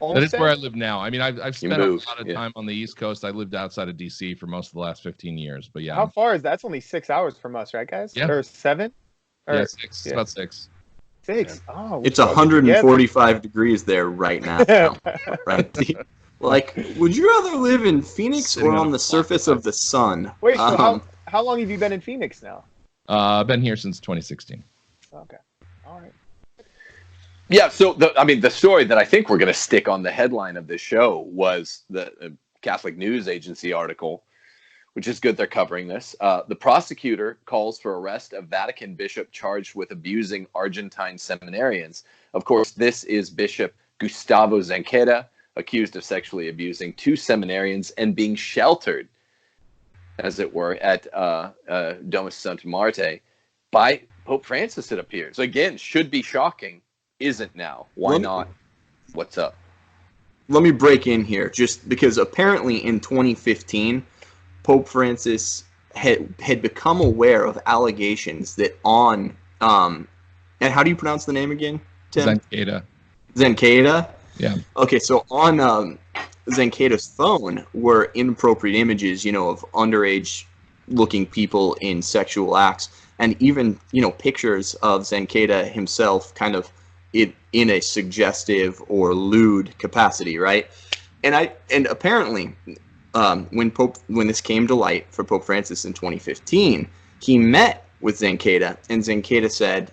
That is where I live now. I mean, I've spent a lot of yeah. time on the East Coast. I lived outside of D.C. for most of the last 15 years. But yeah. How far is that? That's only 6 hours from us, right, guys? Yeah. Or 7? Or, Yeah, 6. It's about 6. 6. Oh, It's 145 degrees there right now. Right? Like, would you rather live in Phoenix or on the surface of the sun? Wait, so how long have you been in Phoenix now? I've been here since 2016. Okay. All right. Yeah, so the story that I think we're going to stick on the headline of this show was the Catholic News Agency article, which is good they're covering this. The prosecutor calls for arrest of Vatican bishop charged with abusing Argentine seminarians. Of course, this is Bishop Gustavo Zanchetta, accused of sexually abusing 2 seminarians and being sheltered, as it were, at Domus Sancta Marte by Pope Francis, it appears. Again, should be shocking. Isn't now. Why not? What's up? Let me break in here, just because apparently in 2015, Pope Francis had become aware of allegations that on and how do you pronounce the name again, Tim? Zanchetta. Yeah. Okay, so on Zanchetta's phone were inappropriate images, you know, of underage-looking people in sexual acts, and even, you know, pictures of Zanchetta himself, kind of in a suggestive or lewd capacity, right? And apparently, when this came to light for Pope Francis in 2015, he met with Zanchetta, and Zanchetta said,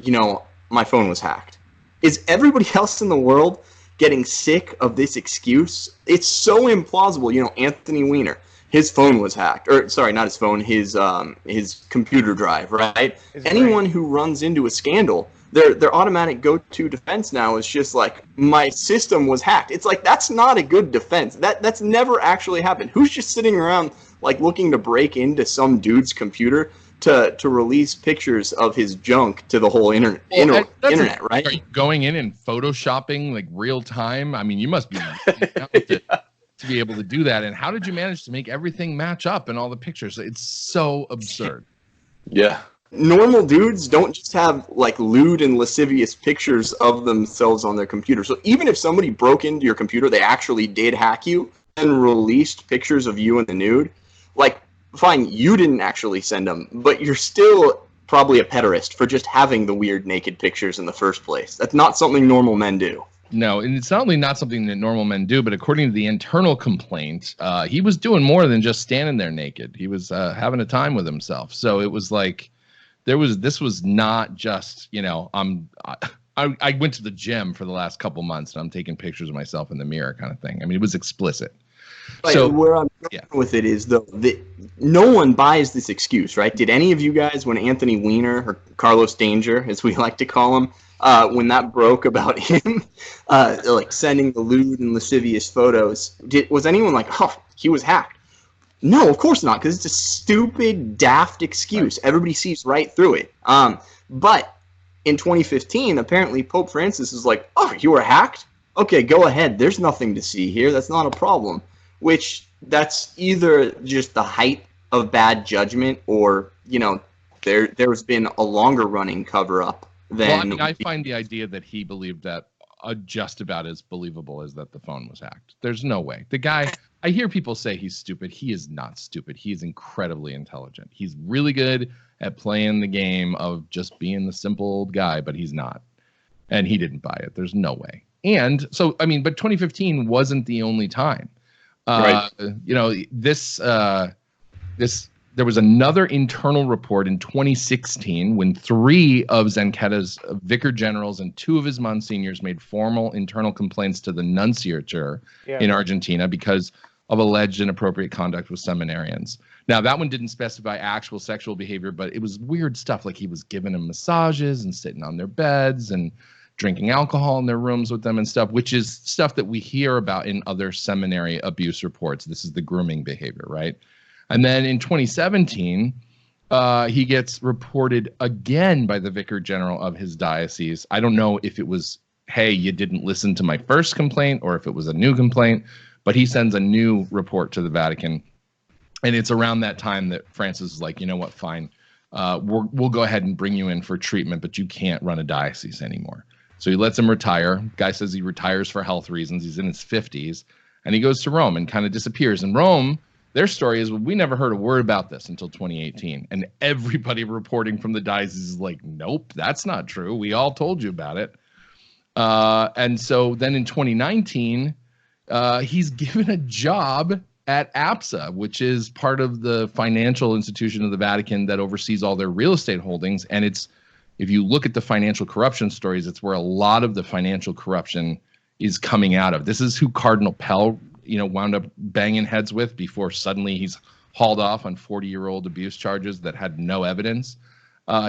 you know, my phone was hacked. Is everybody else in the world getting sick of this excuse? It's so implausible. You know, Anthony Weiner, his phone was hacked. Or, sorry, not his phone, his computer drive, right? Anyone who runs into a scandal, their automatic go-to defense now is just like, my system was hacked. It's like, that's not a good defense. That's never actually happened. Who's just sitting around like looking to break into some dude's computer to release pictures of his junk to the whole internet, right? Are you going in and photoshopping like real time? I mean, you must be to be able to do that. And how did you manage to make everything match up in all the pictures? It's so absurd. Yeah. Normal dudes don't just have like lewd and lascivious pictures of themselves on their computer. So even if somebody broke into your computer, they actually did hack you and released pictures of you in the nude, like, fine, you didn't actually send them, but you're still probably a pederast for just having the weird naked pictures in the first place. That's not something normal men do. No, and it's not only not something that normal men do, but according to the internal complaint, he was doing more than just standing there naked. He was having a time with himself. So it was like this was not just, you know, I went to the gym for the last couple months and I'm taking pictures of myself in the mirror kind of thing. I mean, it was explicit. Right, so where I'm going with it is, though, that no one buys this excuse, right? Did any of you guys, when Anthony Weiner, or Carlos Danger, as we like to call him, when that broke about him, like sending the lewd and lascivious photos, was anyone like, oh, he was hacked? No, of course not, because it's a stupid, daft excuse. Right. Everybody sees right through it. But in 2015, apparently Pope Francis is like, oh, you were hacked? Okay, go ahead. There's nothing to see here. That's not a problem. Which, that's either just the height of bad judgment, or, you know, there's been a longer running cover up than. Well, I mean, I find the idea that he believed that just about as believable as that the phone was hacked. There's no way. The guy, I hear people say he's stupid. He is not stupid. He is incredibly intelligent. He's really good at playing the game of just being the simple old guy, but he's not. And he didn't buy it. There's no way. And so, I mean, but 2015 wasn't the only time. Right. You know, there was another internal report in 2016 when 3 of Zanchetta's vicar generals and 2 of his monsignors made formal internal complaints to the nunciature in Argentina because of alleged inappropriate conduct with seminarians. Now, that one didn't specify actual sexual behavior, but it was weird stuff, like he was giving them massages and sitting on their beds and drinking alcohol in their rooms with them and stuff, which is stuff that we hear about in other seminary abuse reports. This is the grooming behavior, right? And then in 2017, he gets reported again by the vicar general of his diocese. I don't know if it was, hey, you didn't listen to my first complaint, or if it was a new complaint, but he sends a new report to the Vatican. And it's around that time that Francis is like, you know what, fine. We'll go ahead and bring you in for treatment, but you can't run a diocese anymore. So he lets him retire. Guy says he retires for health reasons. He's in his 50s. And he goes to Rome and kind of disappears. In Rome, their story is, well, we never heard a word about this until 2018. And everybody reporting from the diocese is like, nope, that's not true. We all told you about it. And so then in 2019, he's given a job at APSA, which is part of the financial institution of the Vatican that oversees all their real estate holdings. And it's, if you look at the financial corruption stories, it's where a lot of the financial corruption is coming out of. This is who Cardinal Pell, you know, wound up banging heads with before suddenly he's hauled off on 40-year-old abuse charges that had no evidence.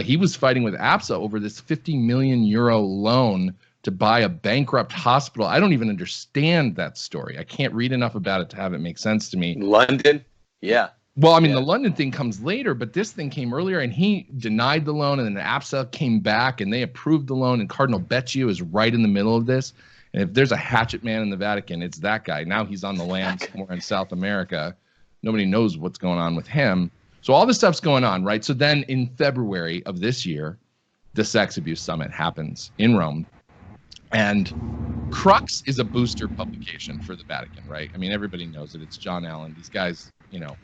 He was fighting with APSA over this 50 million euro loan to buy a bankrupt hospital. I don't even understand that story. I can't read enough about it to have it make sense to me. London? Yeah. Well, I mean, the London thing comes later, but this thing came earlier, and he denied the loan, and then APSA came back, and they approved the loan, and Cardinal Beccio is right in the middle of this. And if there's a hatchet man in the Vatican, it's that guy. Now he's on the lam somewhere in South America. Nobody knows what's going on with him. So all this stuff's going on, right? So then in February of this year, the Sex Abuse Summit happens in Rome. And Crux is a booster publication for the Vatican, right? I mean, everybody knows it. It's John Allen. These guys, you know,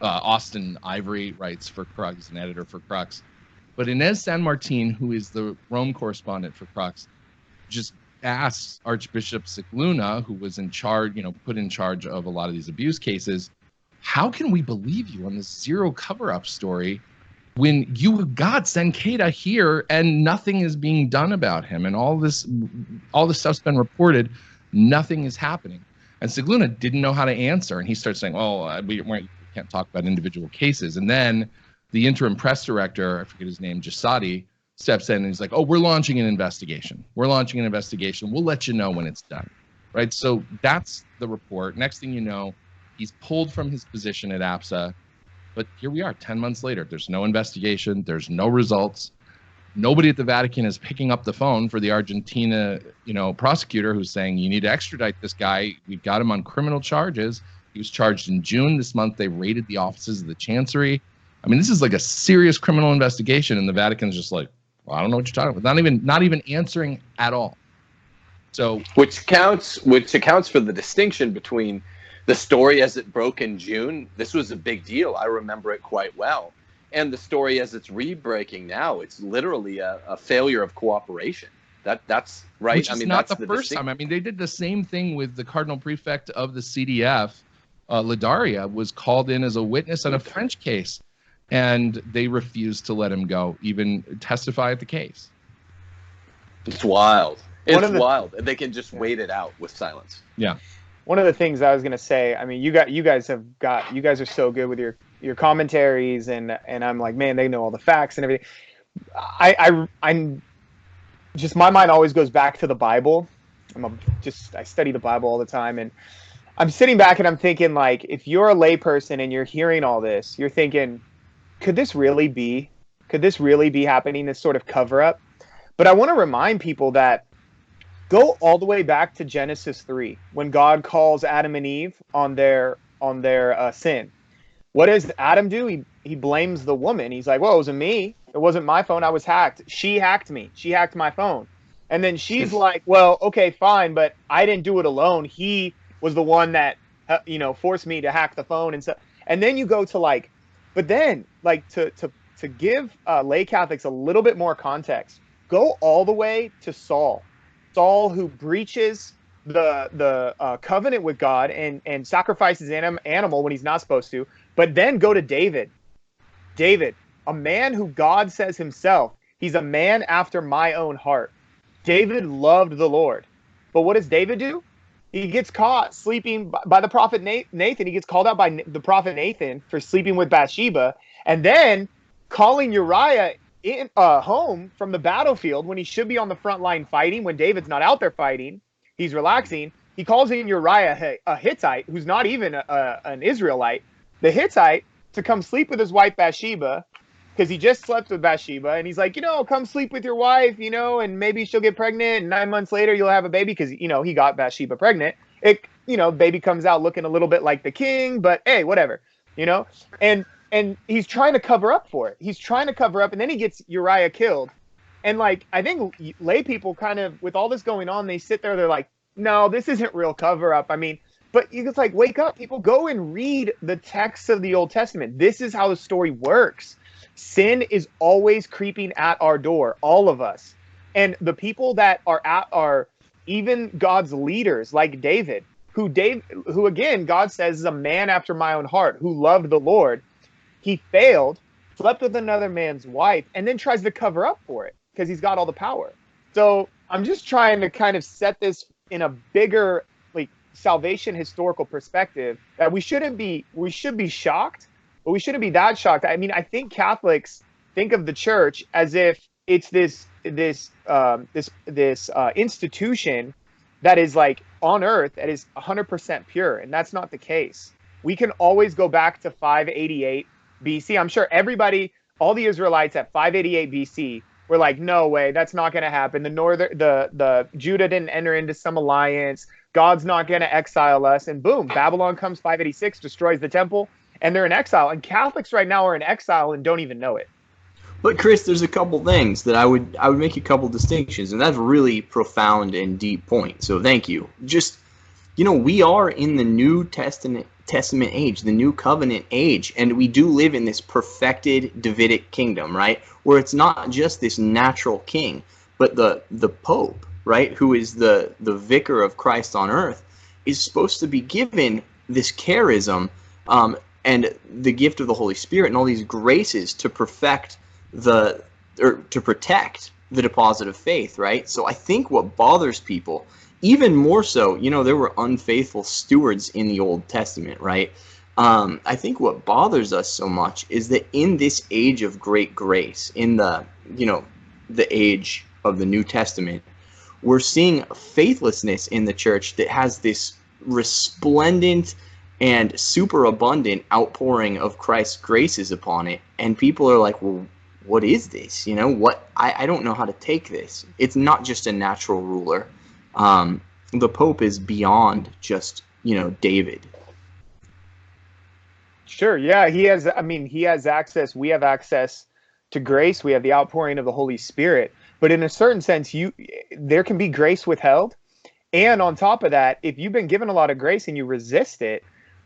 Austin Ivory writes for Crux, an editor for Crux. But Inez San Martin, who is the Rome correspondent for Crux, just asks Archbishop Cicluna, who was in charge, you know, put in charge of a lot of these abuse cases, how can we believe you on this zero cover-up story when you got Zanchetta here and nothing is being done about him, and all this stuff's been reported, nothing is happening. And Sigluna didn't know how to answer, and he starts saying, we can't talk about individual cases. And then the interim press director, I forget his name, Jasadi, steps in and he's like, we're launching an investigation. We'll let you know when it's done. Right? So that's the report. Next thing you know, he's pulled from his position at APSA. But here we are 10 months later. There's no investigation. There's no results. Nobody at the Vatican is picking up the phone for the Argentina, prosecutor who's saying, you need to extradite this guy. We've got him on criminal charges. He was charged in June. This month, they raided the offices of the Chancery. I mean, this is like a serious criminal investigation, and the Vatican's just like, I don't know what you're talking about. Not even answering at all. So, which accounts for the distinction between the story as it broke in June. This was a big deal. I remember it quite well. And the story as it's re-breaking now, it's literally a failure of cooperation. That's right. Which is not the first time. I mean, they did the same thing with the Cardinal Prefect of the CDF. Ladaria was called in as a witness on a French case, and they refused to let him go, even testify at the case. It's wild. It's wild. They can just wait it out with silence. Yeah. One of the things I was gonna say, I mean, you guys are so good with your commentaries, and I'm like, man, they know all the facts and everything. I'm just, my mind always goes back to the Bible. I study the Bible all the time, and I'm sitting back and I'm thinking, like, if you're a layperson and you're hearing all this, you're thinking, could this really be happening, this sort of cover up? But I want to remind people that go all the way back to Genesis 3, when God calls Adam and Eve on their sin. What does Adam do? He blames the woman. He's like, well, it wasn't me. It wasn't my phone. I was hacked. She hacked me. She hacked my phone. And then she's like, well, okay, fine, but I didn't do it alone. He was the one that, forced me to hack the phone and stuff. And then you go to but then to give lay Catholics a little bit more context, go all the way to Saul. Saul, who breaches the covenant with God and sacrifices an animal when he's not supposed to. But then go to David. David, a man who God says himself, he's a man after my own heart. David loved the Lord. But what does David do? He gets caught sleeping by the prophet Nathan. He gets called out by the prophet Nathan for sleeping with Bathsheba. And then calling Uriah home from the battlefield when he should be on the front line fighting, when David's not out there fighting, he's relaxing. He calls in Uriah, a Hittite, who's not even an Israelite, the Hittite, to come sleep with his wife Bathsheba, because he just slept with Bathsheba, and he's like, come sleep with your wife, and maybe she'll get pregnant, and 9 months later you'll have a baby, because, he got Bathsheba pregnant. Baby comes out looking a little bit like the king, but hey, whatever, and he's trying to cover up for it. He's trying to cover up, and then he gets Uriah killed. And I think lay people kind of, with all this going on, they sit there, they're like, no, this isn't real cover up. I mean, but it's like, wake up, people, go and read the texts of the Old Testament. This is how the story works. Sin is always creeping at our door, all of us. And the people that are even God's leaders, like David, who again, God says is a man after my own heart, who loved the Lord. He failed, slept with another man's wife, and then tries to cover up for it because he's got all the power. So I'm just trying to kind of set this in a bigger, salvation historical perspective, that we should be shocked, but we shouldn't be that shocked. I mean, I think Catholics think of the church as if it's this institution that is on earth, that is 100% pure, and that's not the case. We can always go back to 588 BC. I'm sure all the Israelites at 588 BC were like, no way, that's not going to happen. The Judah didn't enter into some alliance. God's not going to exile us. And boom, Babylon comes 586, destroys the temple, and they're in exile. And Catholics right now are in exile and don't even know it. But Chris, there's a couple things that I would make a couple distinctions, and that's really profound and deep point. So thank you. Just, we are in the New Testament age, the New Covenant age, and we do live in this perfected Davidic kingdom, right? Where it's not just this natural king, but the Pope, right, who is the vicar of Christ on earth, is supposed to be given this charism and the gift of the Holy Spirit and all these graces to protect the deposit of faith, right? So I think what bothers people, even more so, there were unfaithful stewards in the Old Testament, right? I think what bothers us so much is that in this age of great grace, in the age of the New Testament, we're seeing faithlessness in the church that has this resplendent and superabundant outpouring of Christ's graces upon it. And people are like, well, what is this? I don't know how to take this. It's not just a natural ruler. The Pope is beyond just, David. Sure. Yeah, he has access. We have access to grace. We have the outpouring of the Holy Spirit. But in a certain sense, there can be grace withheld. And on top of that, if you've been given a lot of grace and you resist it,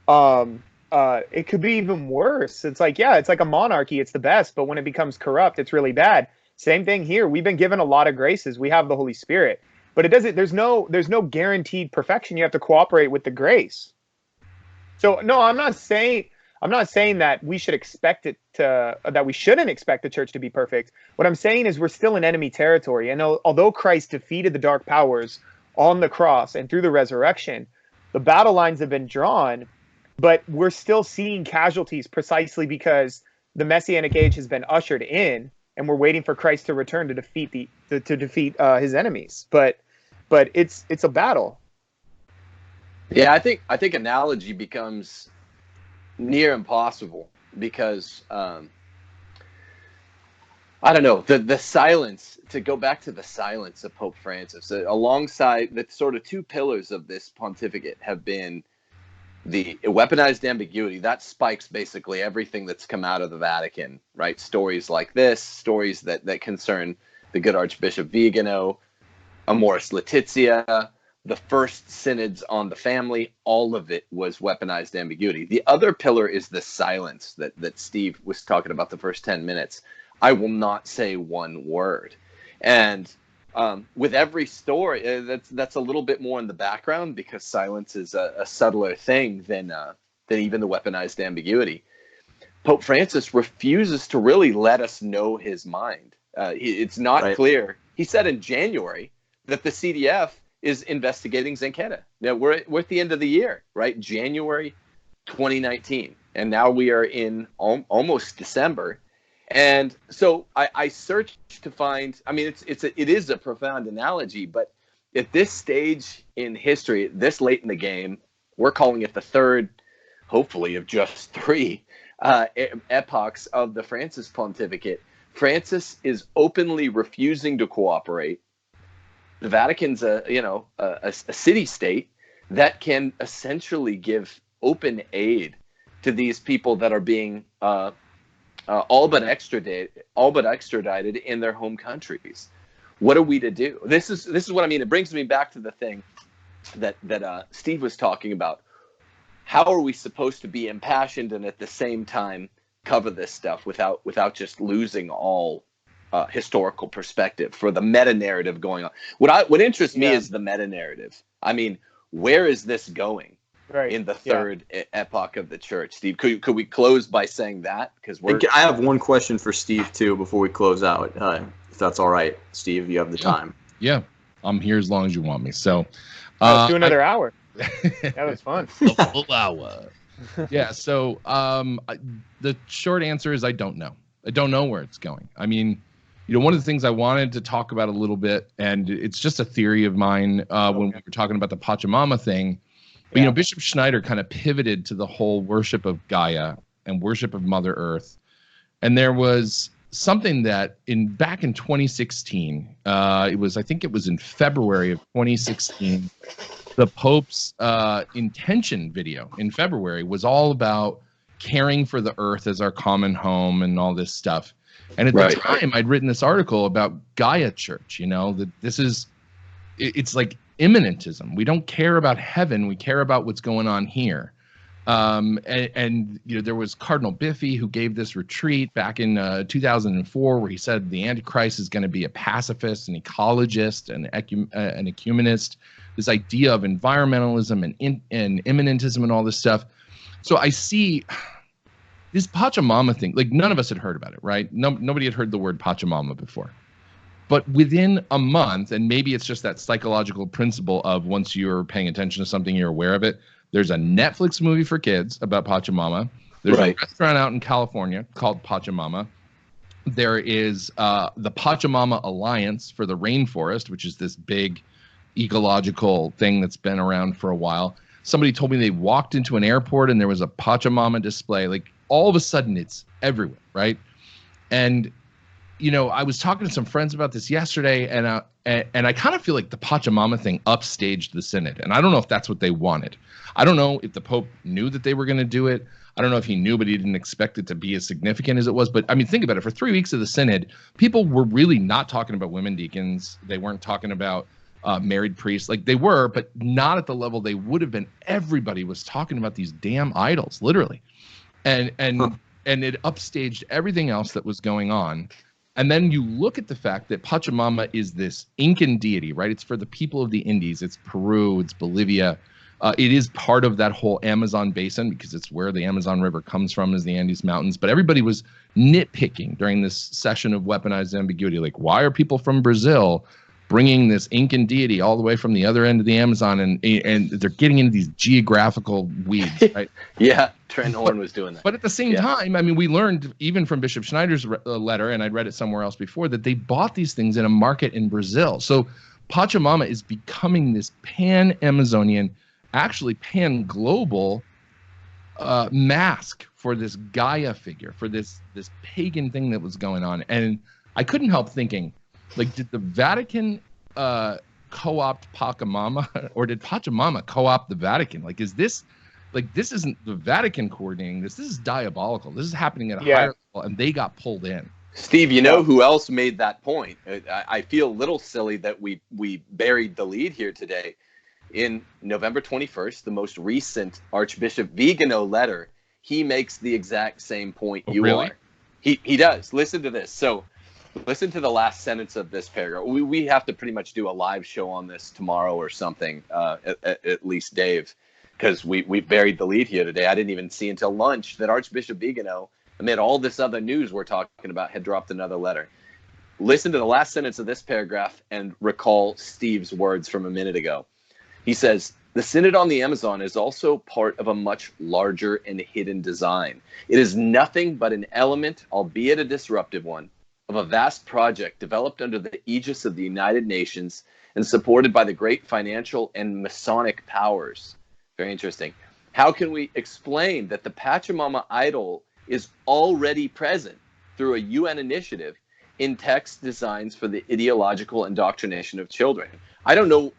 it could be even worse. It's like a monarchy. It's the best. But when it becomes corrupt, it's really bad. Same thing here. We've been given a lot of graces. We have the Holy Spirit. But there's no guaranteed perfection. You have to cooperate with the grace. So no, I'm not saying that we should that we shouldn't expect the church to be perfect. What I'm saying is we're still in enemy territory. And although Christ defeated the dark powers on the cross and through the resurrection, the battle lines have been drawn, but we're still seeing casualties precisely because the Messianic age has been ushered in, and we're waiting for Christ to return to defeat his enemies. But it's a battle. Yeah, I think analogy becomes near impossible because I don't know, the silence, to go back to the silence of Pope Francis, alongside the sort of two pillars of this pontificate have been the weaponized ambiguity. That spikes basically everything that's come out of the Vatican, right? Stories like this, stories that concern the good Archbishop Vigano, Amoris Laetitia, the first synods on the family, all of it was weaponized ambiguity. The other pillar is the silence that Steve was talking about the first 10 minutes. I will not say one word. And with every story, that's a little bit more in the background because silence is a subtler thing than even the weaponized ambiguity. Pope Francis refuses to really let us know his mind. It's not clear. He said in January that the CDF is investigating Zanchetta. Now we're at the end of the year, right? January 2019, and now we are in almost December. And so I searched to find. I mean, it is a profound analogy, but at this stage in history, this late in the game, we're calling it the third, hopefully, of just three epochs of the Francis pontificate. Francis is openly refusing to cooperate. The Vatican's a city-state that can essentially give open aid to these people that are being all but extradited in their home countries. What are we to do? This is what I mean. It brings me back to the thing that Steve was talking about. How are we supposed to be impassioned and at the same time cover this stuff without just losing all historical perspective for the meta narrative going on? What interests me is the meta narrative. I mean, where is this going in the third epoch of the church? Steve, could we close by saying that? Because I have one question for Steve too before we close out. If that's all right, Steve, you have the time. Yeah, I'm here as long as you want me. So let's do another hour. That was fun. A full hour. Yeah. So the short answer is I don't know. I don't know where it's going. I mean, one of the things I wanted to talk about a little bit, and it's just a theory of mine when we were talking about the Pachamamma thing, but Bishop Schneider kind of pivoted to the whole worship of Gaia and worship of Mother Earth. And there was something that back in 2016, I think it was in February of 2016, the Pope's intention video in February was all about caring for the earth as our common home and all this stuff. And at the time, I'd written this article about Gaia Church, that it's like immanentism. We don't care about heaven. We care about what's going on here. And there was Cardinal Biffy who gave this retreat back in 2004 where he said the Antichrist is going to be a pacifist, an ecologist, an ecumenist, this idea of environmentalism and immanentism and all this stuff. So I see this Pachamama thing, like none of us had heard about it, right? Nobody had heard the word Pachamama before. But within a month, and maybe it's just that psychological principle of once you're paying attention to something, you're aware of it. There's a Netflix movie for kids about Pachamama. There's a restaurant out in California called Pachamama. There is the Pachamama Alliance for the Rainforest, which is this big ecological thing that's been around for a while. Somebody told me they walked into an airport and there was a Pachamama display. Like all of a sudden it's everywhere, right? And you know, I was talking to some friends about this yesterday, and I kind of feel like the Pachamama thing upstaged the synod, and I don't know if that's what they wanted. I don't know if the Pope knew that they were going to do it. I don't know if he knew, but he didn't expect it to be as significant as it was. But I mean, think about it. For 3 weeks of the synod, people were really not talking about women deacons. They weren't talking about married priests. Like they were, but not at the level they would have been. Everybody was talking about these damn idols, literally, and it upstaged everything else that was going on. And then you look at the fact that Pachamama is this Incan deity, right? It's for the people of the Indies. It's Peru, it's Bolivia. It is part of that whole Amazon basin because it's where the Amazon River comes from, is the Andes Mountains. But everybody was nitpicking during this session of weaponized ambiguity. Like, why are people from Brazil bringing this Incan deity all the way from the other end of the Amazon? And they're getting into these geographical weeds, right? Yeah, Trent Horn was doing that. But at the same time, I mean, we learned even from Bishop Schneider's letter, and I'd read it somewhere else before, that they bought these things in a market in Brazil. So Pachamama is becoming this pan-Amazonian, actually pan-global mask for this Gaia figure, for this pagan thing that was going on. And I couldn't help thinking, like, did the Vatican co-opt Pachamama, or did Pachamama co-opt the Vatican? Like, is this, like, this isn't the Vatican coordinating this. This is diabolical. This is happening at a higher level, and they got pulled in. Steve, you know who else made that point? I feel a little silly that we buried the lead here today. In November 21st, the most recent Archbishop Vigano letter, he makes the exact same point are. He does. Listen to this. So listen to the last sentence of this paragraph. We have to pretty much do a live show on this tomorrow or something, at least Dave, because we buried the lead here today. I didn't even see until lunch that Archbishop Vigano, amid all this other news we're talking about, had dropped another letter. Listen to the last sentence of this paragraph and recall Steve's words from a minute ago. He says, "The Synod on the Amazon is also part of a much larger and hidden design. It is nothing but an element, albeit a disruptive one, of a vast project developed under the aegis of the United Nations and supported by the great financial and Masonic powers." Very interesting. How can we explain that the Pachamama idol is already present through a UN initiative in text designs for the ideological indoctrination of children? I don't know.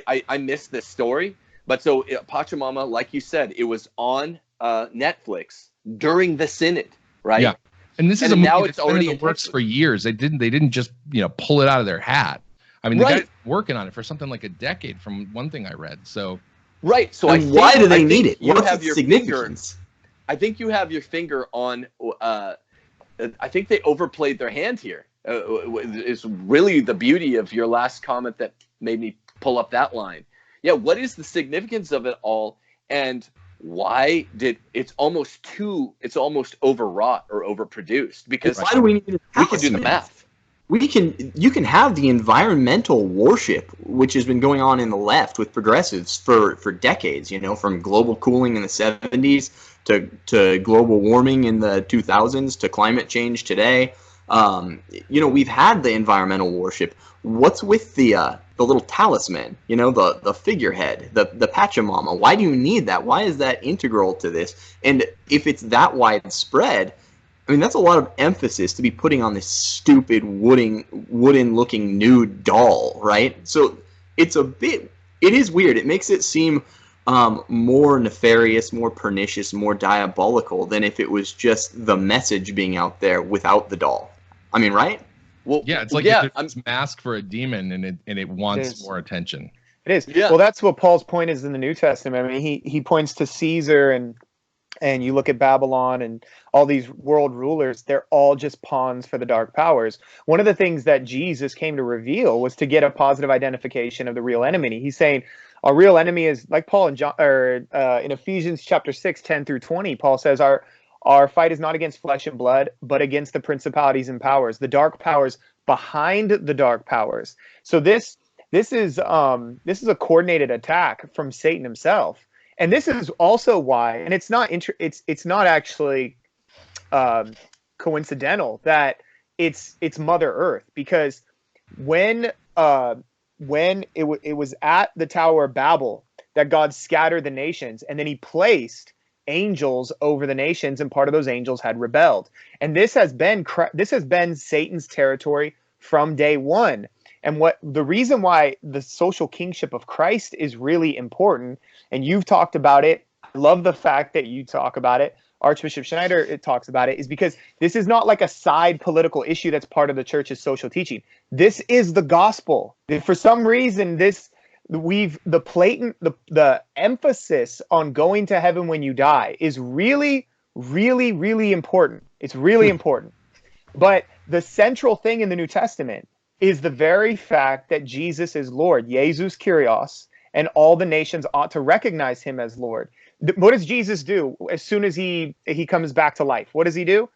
I missed this story, but so Pachamama, like you said, it was on Netflix during the Synod, right? Yeah, and this is a movie that's already in the works for years. They didn't just pull it out of their hat. I mean, the guy's working on it for something like a decade, from one thing I read. So so why do they need it? What's its significance? I think you have your finger on. I think they overplayed their hand here. Is really the beauty of your last comment that made me pull up that line. Yeah, what is the significance of it all, and why did it's almost overwrought or overproduced? Because why do we need it? We can do the math. You can have the environmental worship, which has been going on in the left with progressives for decades, from global cooling in the 70s to global warming in the 2000s to climate change today. We've had the environmental worship. What's with the little talisman, the figurehead, the Pachamama? Why do you need that? Why is that integral to this? And if it's that widespread, I mean, that's a lot of emphasis to be putting on this stupid wooden-looking nude doll, right? So it is weird. It makes it seem more nefarious, more pernicious, more diabolical than if it was just the message being out there without the doll. I mean, right? Well, yeah, it's like it's mask for a demon, and it wants more attention. It is. Yeah. Well, that's what Paul's point is in the New Testament. I mean, he points to Caesar, and you look at Babylon and all these world rulers, they're all just pawns for the dark powers. One of the things that Jesus came to reveal was to get a positive identification of the real enemy. He's saying our real enemy is, like Paul in Ephesians chapter 6, 10 through 20, Paul says our our fight is not against flesh and blood, but against the principalities and powers, the dark powers behind the dark powers. So this is a coordinated attack from Satan himself. And this is also why, and it's not actually coincidental that it's Mother Earth, because when it was at the Tower of Babel that God scattered the nations, and then he placed angels over the nations, and part of those angels had rebelled. And this has been Satan's territory from day one. And the reason why the social kingship of Christ is really important, and you've talked about it, I love the fact that you talk about it, Archbishop Schneider talks about it, is because this is not like a side political issue that's part of the church's social teaching. This is the gospel. For some reason, the emphasis on going to heaven when you die is really, really, really important. It's really important. But the central thing in the New Testament is the very fact that Jesus is Lord, Jesus Kyrios, and all the nations ought to recognize him as Lord. What does Jesus do as soon as he comes back to life? What does he do?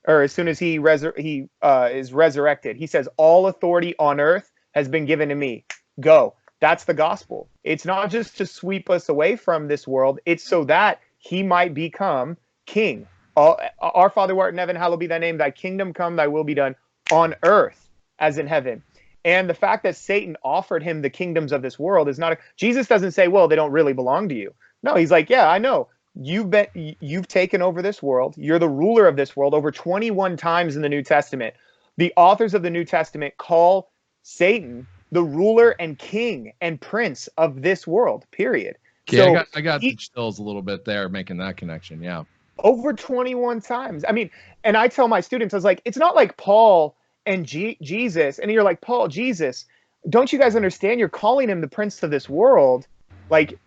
Or as soon as he is resurrected, he says, all authority on earth has been given to me. Go. That's the gospel. It's not just to sweep us away from this world. It's so that he might become king. Our Father who art in heaven, hallowed be thy name. Thy kingdom come, thy will be done on earth as in heaven. And the fact that Satan offered him the kingdoms of this world is not Jesus doesn't say, well, they don't really belong to you. No, he's like, yeah, I know. You've taken over this world. You're the ruler of this world. Over 21 times in the New Testament, the authors of the New Testament call Satan the ruler and king and prince of this world, period. Yeah, so I got the chills a little bit there making that connection, yeah. Over 21 times. I mean, and I tell my students, I was like, it's not like Paul and Jesus, and you're like, Paul, Jesus, don't you guys understand? You're calling him the prince of this world. Like,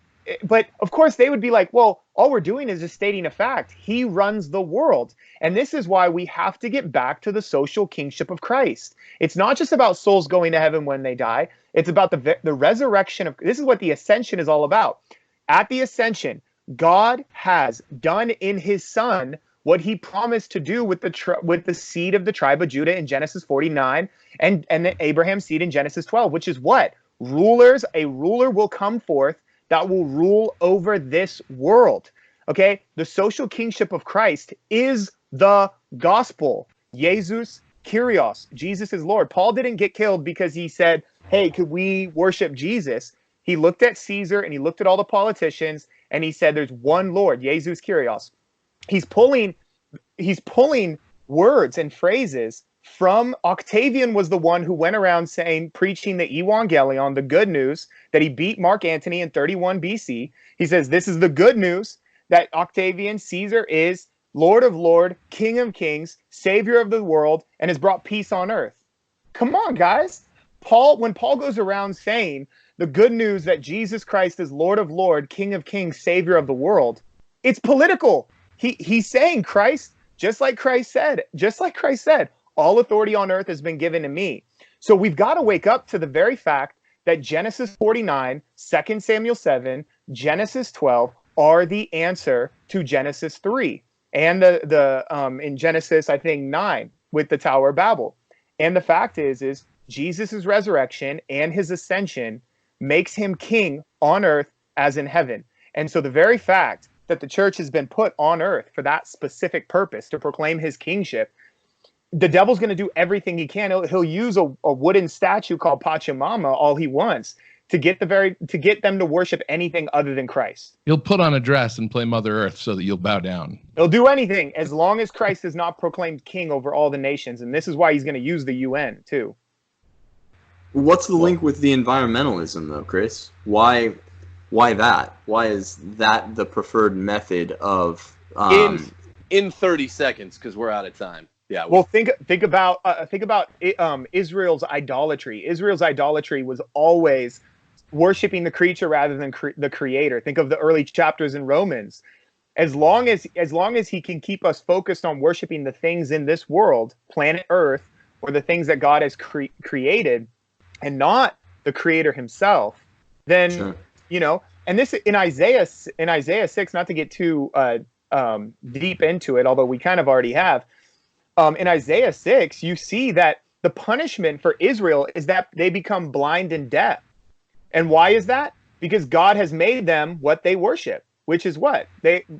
but of course they would be like, well, all we're doing is just stating a fact. He runs the world. And this is why we have to get back to the social kingship of Christ. It's not just about souls going to heaven when they die. It's about the resurrection of, this is what the ascension is all about. At the ascension, God has done in his son what he promised to do with the seed of the tribe of Judah in Genesis 49 and the Abraham's seed in Genesis 12, which is what? A ruler will come forth that will rule over this world. Okay? The social kingship of Christ is the gospel. Jesus Kyrios. Jesus is Lord. Paul didn't get killed because he said, hey, could we worship Jesus? He looked at Caesar and he looked at all the politicians and he said, there's one Lord, Jesus Kyrios. He's pulling words and phrases from Octavian. Was the one who went around preaching the Evangelion, the good news, that he beat Mark Antony in 31 BC. He says, this is the good news that Octavian, Caesar, is Lord of Lords, King of Kings, Savior of the world, and has brought peace on earth. Come on, guys. When Paul goes around saying the good news that Jesus Christ is Lord of Lords, King of Kings, Savior of the world, it's political. He's saying Christ, just like Christ said, all authority on earth has been given to me. So we've got to wake up to the very fact that Genesis 49, 2 Samuel 7, Genesis 12 are the answer to Genesis 3 and in Genesis, I think 9 with the Tower of Babel. And the fact is Jesus' resurrection and his ascension makes him king on earth as in heaven. And so the very fact that the church has been put on earth for that specific purpose, to proclaim his kingship, the devil's going to do everything he can. He'll use a wooden statue called Pachamamma all he wants to get them to worship anything other than Christ. He'll put on a dress and play Mother Earth so that you'll bow down. He'll do anything as long as Christ is not proclaimed king over all the nations. And this is why he's going to use the UN too. What's the link with the environmentalism though, Chris? Why that? Why is that the preferred method of in 30 seconds, because we're out of time. Yeah. Well, think about Israel's idolatry. Israel's idolatry was always worshiping the creature rather than the creator. Think of the early chapters in Romans. As long as he can keep us focused on worshiping the things in this world, planet Earth, or the things that God has created, and not the creator himself, then sure. And this in Isaiah 6, not to get too deep into it, although we kind of already have. In Isaiah 6, you see that the punishment for Israel is that they become blind and deaf. And why is that? Because God has made them what they worship, which is what?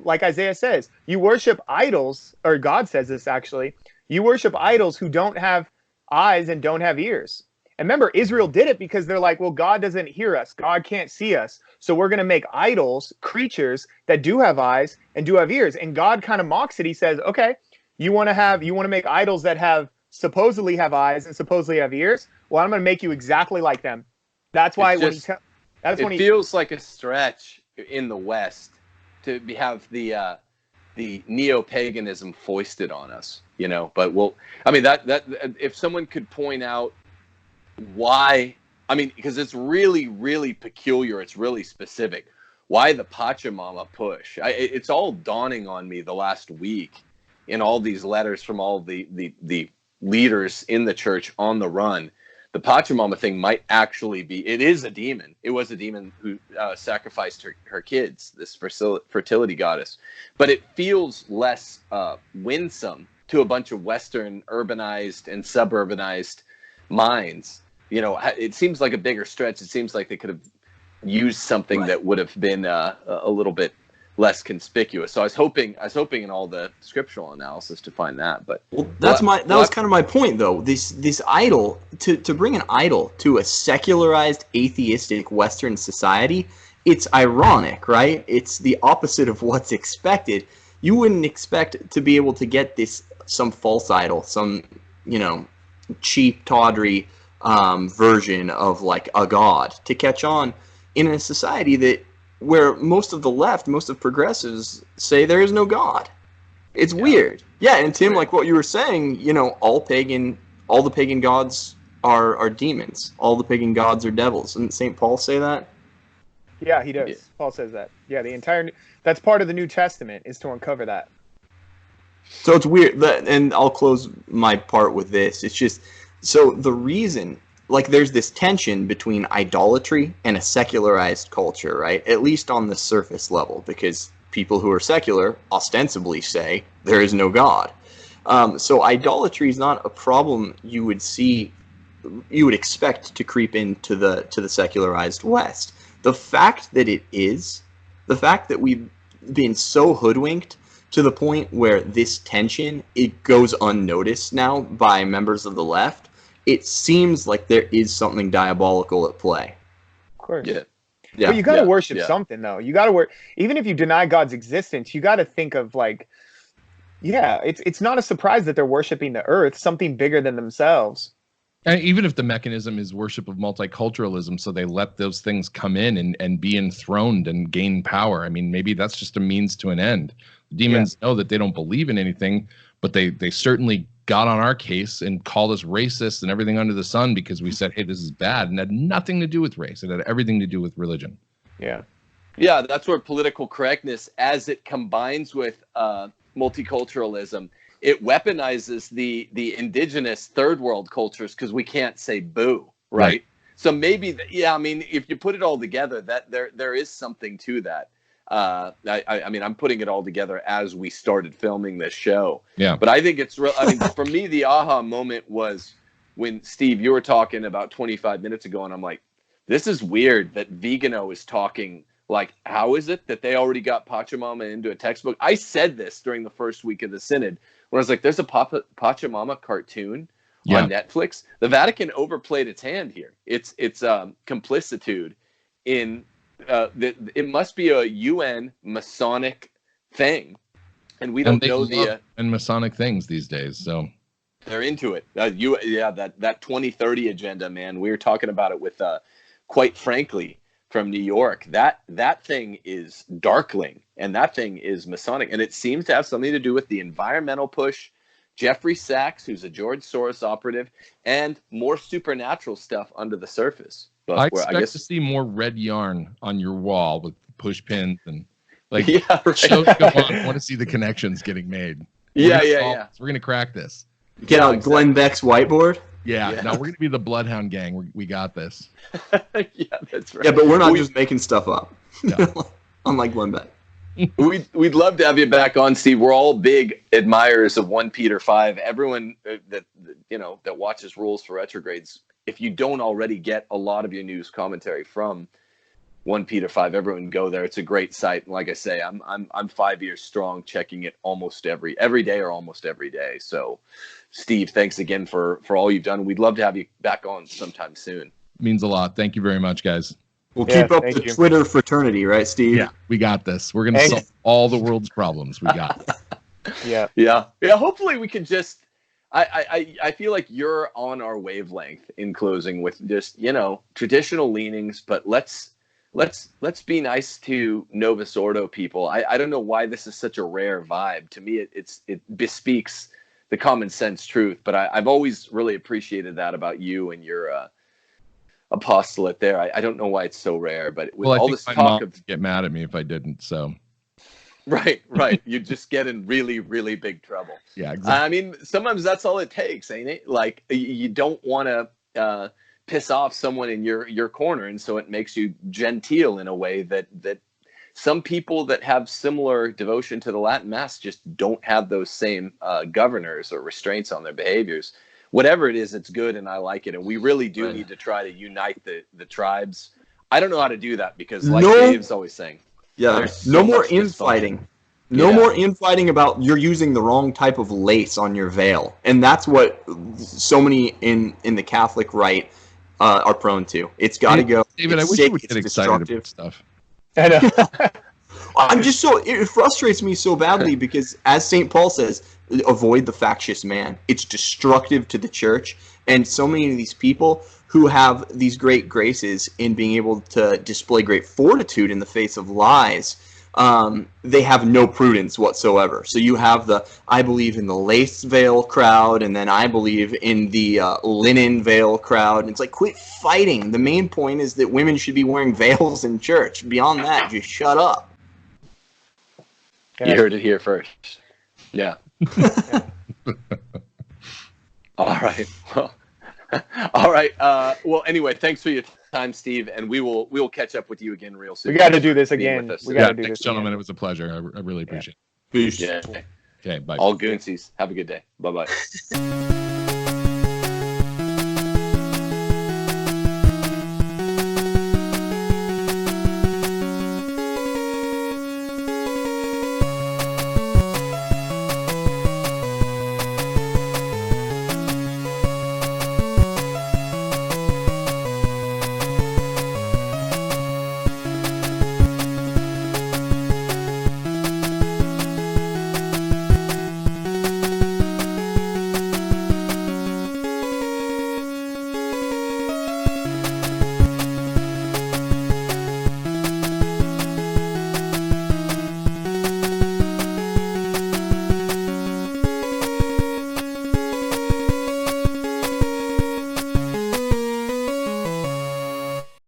Like Isaiah says, you worship idols, or God says this actually, you worship idols who don't have eyes and don't have ears. And remember, Israel did it because they're like, well, God doesn't hear us. God can't see us. So we're going to make idols, creatures that do have eyes and do have ears. And God kind of mocks it. He says, okay, you want to make idols that supposedly have eyes and supposedly have ears? Well, I'm going to make you exactly like them. That's why it feels like a stretch in the West to have the neo-paganism foisted on us, but that if someone could point out why, because it's really, really peculiar, it's really specific, why the Pachamamma push. It's all dawning on me the last week in all these letters from all the leaders in the church on the run. The Pachamamma thing might actually be, it is a demon. It was a demon who sacrificed her kids, this fertility goddess. But it feels less winsome to a bunch of Western urbanized and suburbanized minds. It seems like a bigger stretch. It seems like they could have used something that would have been a little bit less conspicuous. So I was hoping in all the scriptural analysis to find that. But that was kind of my point, though. This idol, to bring an idol to a secularized atheistic Western society, it's ironic, right? It's the opposite of what's expected. You wouldn't expect to be able to get some false idol, some cheap, tawdry version of like a god to catch on in a society where most of the left, most of progressives say there is no God. It's weird. Yeah, and Tim, like what you were saying, all the pagan gods are demons. All the pagan gods are devils. Didn't St. Paul say that? Yeah, he does. Yeah. Paul says that. Yeah, that's part of the New Testament is to uncover that. So it's weird, and I'll close my part with this. It's just, so the reason, like there's this tension between idolatry and a secularized culture, right? At least on the surface level, because people who are secular ostensibly say there is no God. So idolatry is not a problem you would expect to creep into the secularized West. The fact that we've been so hoodwinked to the point where this tension, it goes unnoticed now by members of the left, it seems like there is something diabolical at play. Of course. Yeah. But you got to worship something, though. You got to even if you deny God's existence, you got to think of it's not a surprise that they're worshiping the earth, something bigger than themselves. And even if the mechanism is worship of multiculturalism, so they let those things come in and be enthroned and gain power. Maybe that's just a means to an end. The demons know that they don't believe in anything, but they certainly got on our case and called us racist and everything under the sun because we said, hey, this is bad, and it had nothing to do with race. It had everything to do with religion. Yeah, that's where political correctness, as it combines with multiculturalism, it weaponizes the indigenous third world cultures because we can't say boo, right? So maybe, if you put it all together, that there is something to that. I'm putting it all together as we started filming this show. Yeah. But I think it's real. For me, the aha moment was when, Steve, you were talking about 25 minutes ago, and I'm like, this is weird that Vigano is talking. Like, how is it that they already got Pachamamma into a textbook? I said this during the first week of the Synod, when I was like, there's a Pachamamma cartoon on Netflix. The Vatican overplayed its hand here. It's complicitude in it must be a UN Masonic thing, and we don't know and Masonic things these days. So they're into it. That 2030 agenda, man. We were talking about it with quite frankly from New York. That thing is darkling, and that thing is Masonic, and it seems to have something to do with the environmental push, Jeffrey Sachs, who's a George Soros operative, and more supernatural stuff under the surface. But I expect to see more red yarn on your wall with push pins and shows go on. I want to see the connections getting made. We're gonna crack this. Get out Glenn Beck's whiteboard. Yeah. No, we're gonna be the Bloodhound Gang. We got this. Yeah, that's right. Yeah, but we're not just making stuff up. Yeah. Unlike Glenn Beck. We'd love to have you back on, Steve. We're all big admirers of 1 Peter 5. Everyone that watches Rules for Retrogrades, if you don't already get a lot of your news commentary from 1 Peter 5, everyone go there. It's a great site. And like I say, I'm 5 years strong, checking it almost every day or almost every day. So, Steve, thanks again for all you've done. We'd love to have you back on sometime soon. Means a lot. Thank you very much, guys. We'll keep up the Twitter fraternity, right, Steve? Yeah, we got this. We're gonna solve all the world's problems. We got it. Yeah. Hopefully, we can just. I feel like you're on our wavelength in closing with just traditional leanings, but let's be nice to Novus Ordo people. I don't know why this is such a rare vibe. To me, it bespeaks the common sense truth. But I've always really appreciated that about you and your apostolate there. I don't know why it's so rare, but with all this talk of get mad at me if I didn't. So right, you just get in really, really big trouble. Yeah, exactly. I mean, sometimes that's all it takes, ain't it? Like you don't want to piss off someone in your corner, and so it makes you genteel in a way that some people that have similar devotion to the Latin Mass just don't have those same governors or restraints on their behaviors. Whatever it is, it's good, and I like it. And we really do need to try to unite the tribes. I don't know how to do that because, like Dave's always saying, no more infighting. No more infighting about you're using the wrong type of lace on your veil, and that's what so many in the Catholic rite are prone to. It's got to go. David, I wish you would get excited about stuff. I know. I'm just it frustrates me so badly because, as St. Paul says, avoid the factious man. It's destructive to the church, and so many of these people who have these great graces in being able to display great fortitude in the face of lies, they have no prudence whatsoever. So you have I believe in the lace veil crowd, and then I believe in the linen veil crowd. And it's like, quit fighting. The main point is that women should be wearing veils in church. Beyond that, just shut up. You heard it here first. Yeah. All right. Well, all right. Well, anyway, thanks for your time, Steve, and we will catch up with you again real soon. We got to do this again. We got to do thanks, this, gentlemen. again. It was a pleasure. I really appreciate it. Peace. Yeah. Okay, bye. All goonsies. Have a good day. Bye-bye.